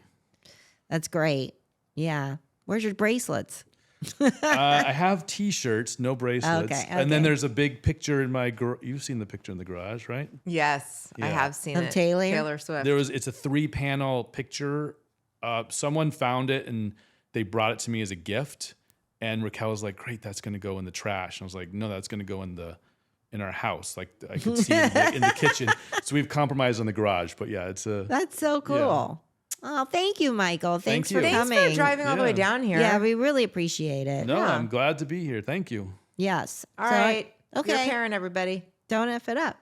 That's great. Yeah. Where's your bracelets?
I have T-shirts, no bracelets,
Okay,
and then
okay.
there's a big picture in my. You've seen the picture in the garage, right?
Yes. I
Yeah.
have seen
Of
it.
Taylor?
Swift.
It's a 3-panel picture. Someone found it and they brought it to me as a gift. And Raquel was like, "Great, that's going to go in the trash." And I was like, "No, that's going to go in our house. Like I could see it in the kitchen." So we've compromised on the garage, but yeah, it's a.
That's so cool. Oh, thank you, Michael. Thanks
Thank
for
you.
Thanks
coming.
for driving all the way
Yeah.
down here.
Yeah, we really appreciate it.
No,
Yeah.
I'm glad to be here. Thank you.
Yes.
All
So,
right.
okay.
You're a parent, everybody.
Don't F it up.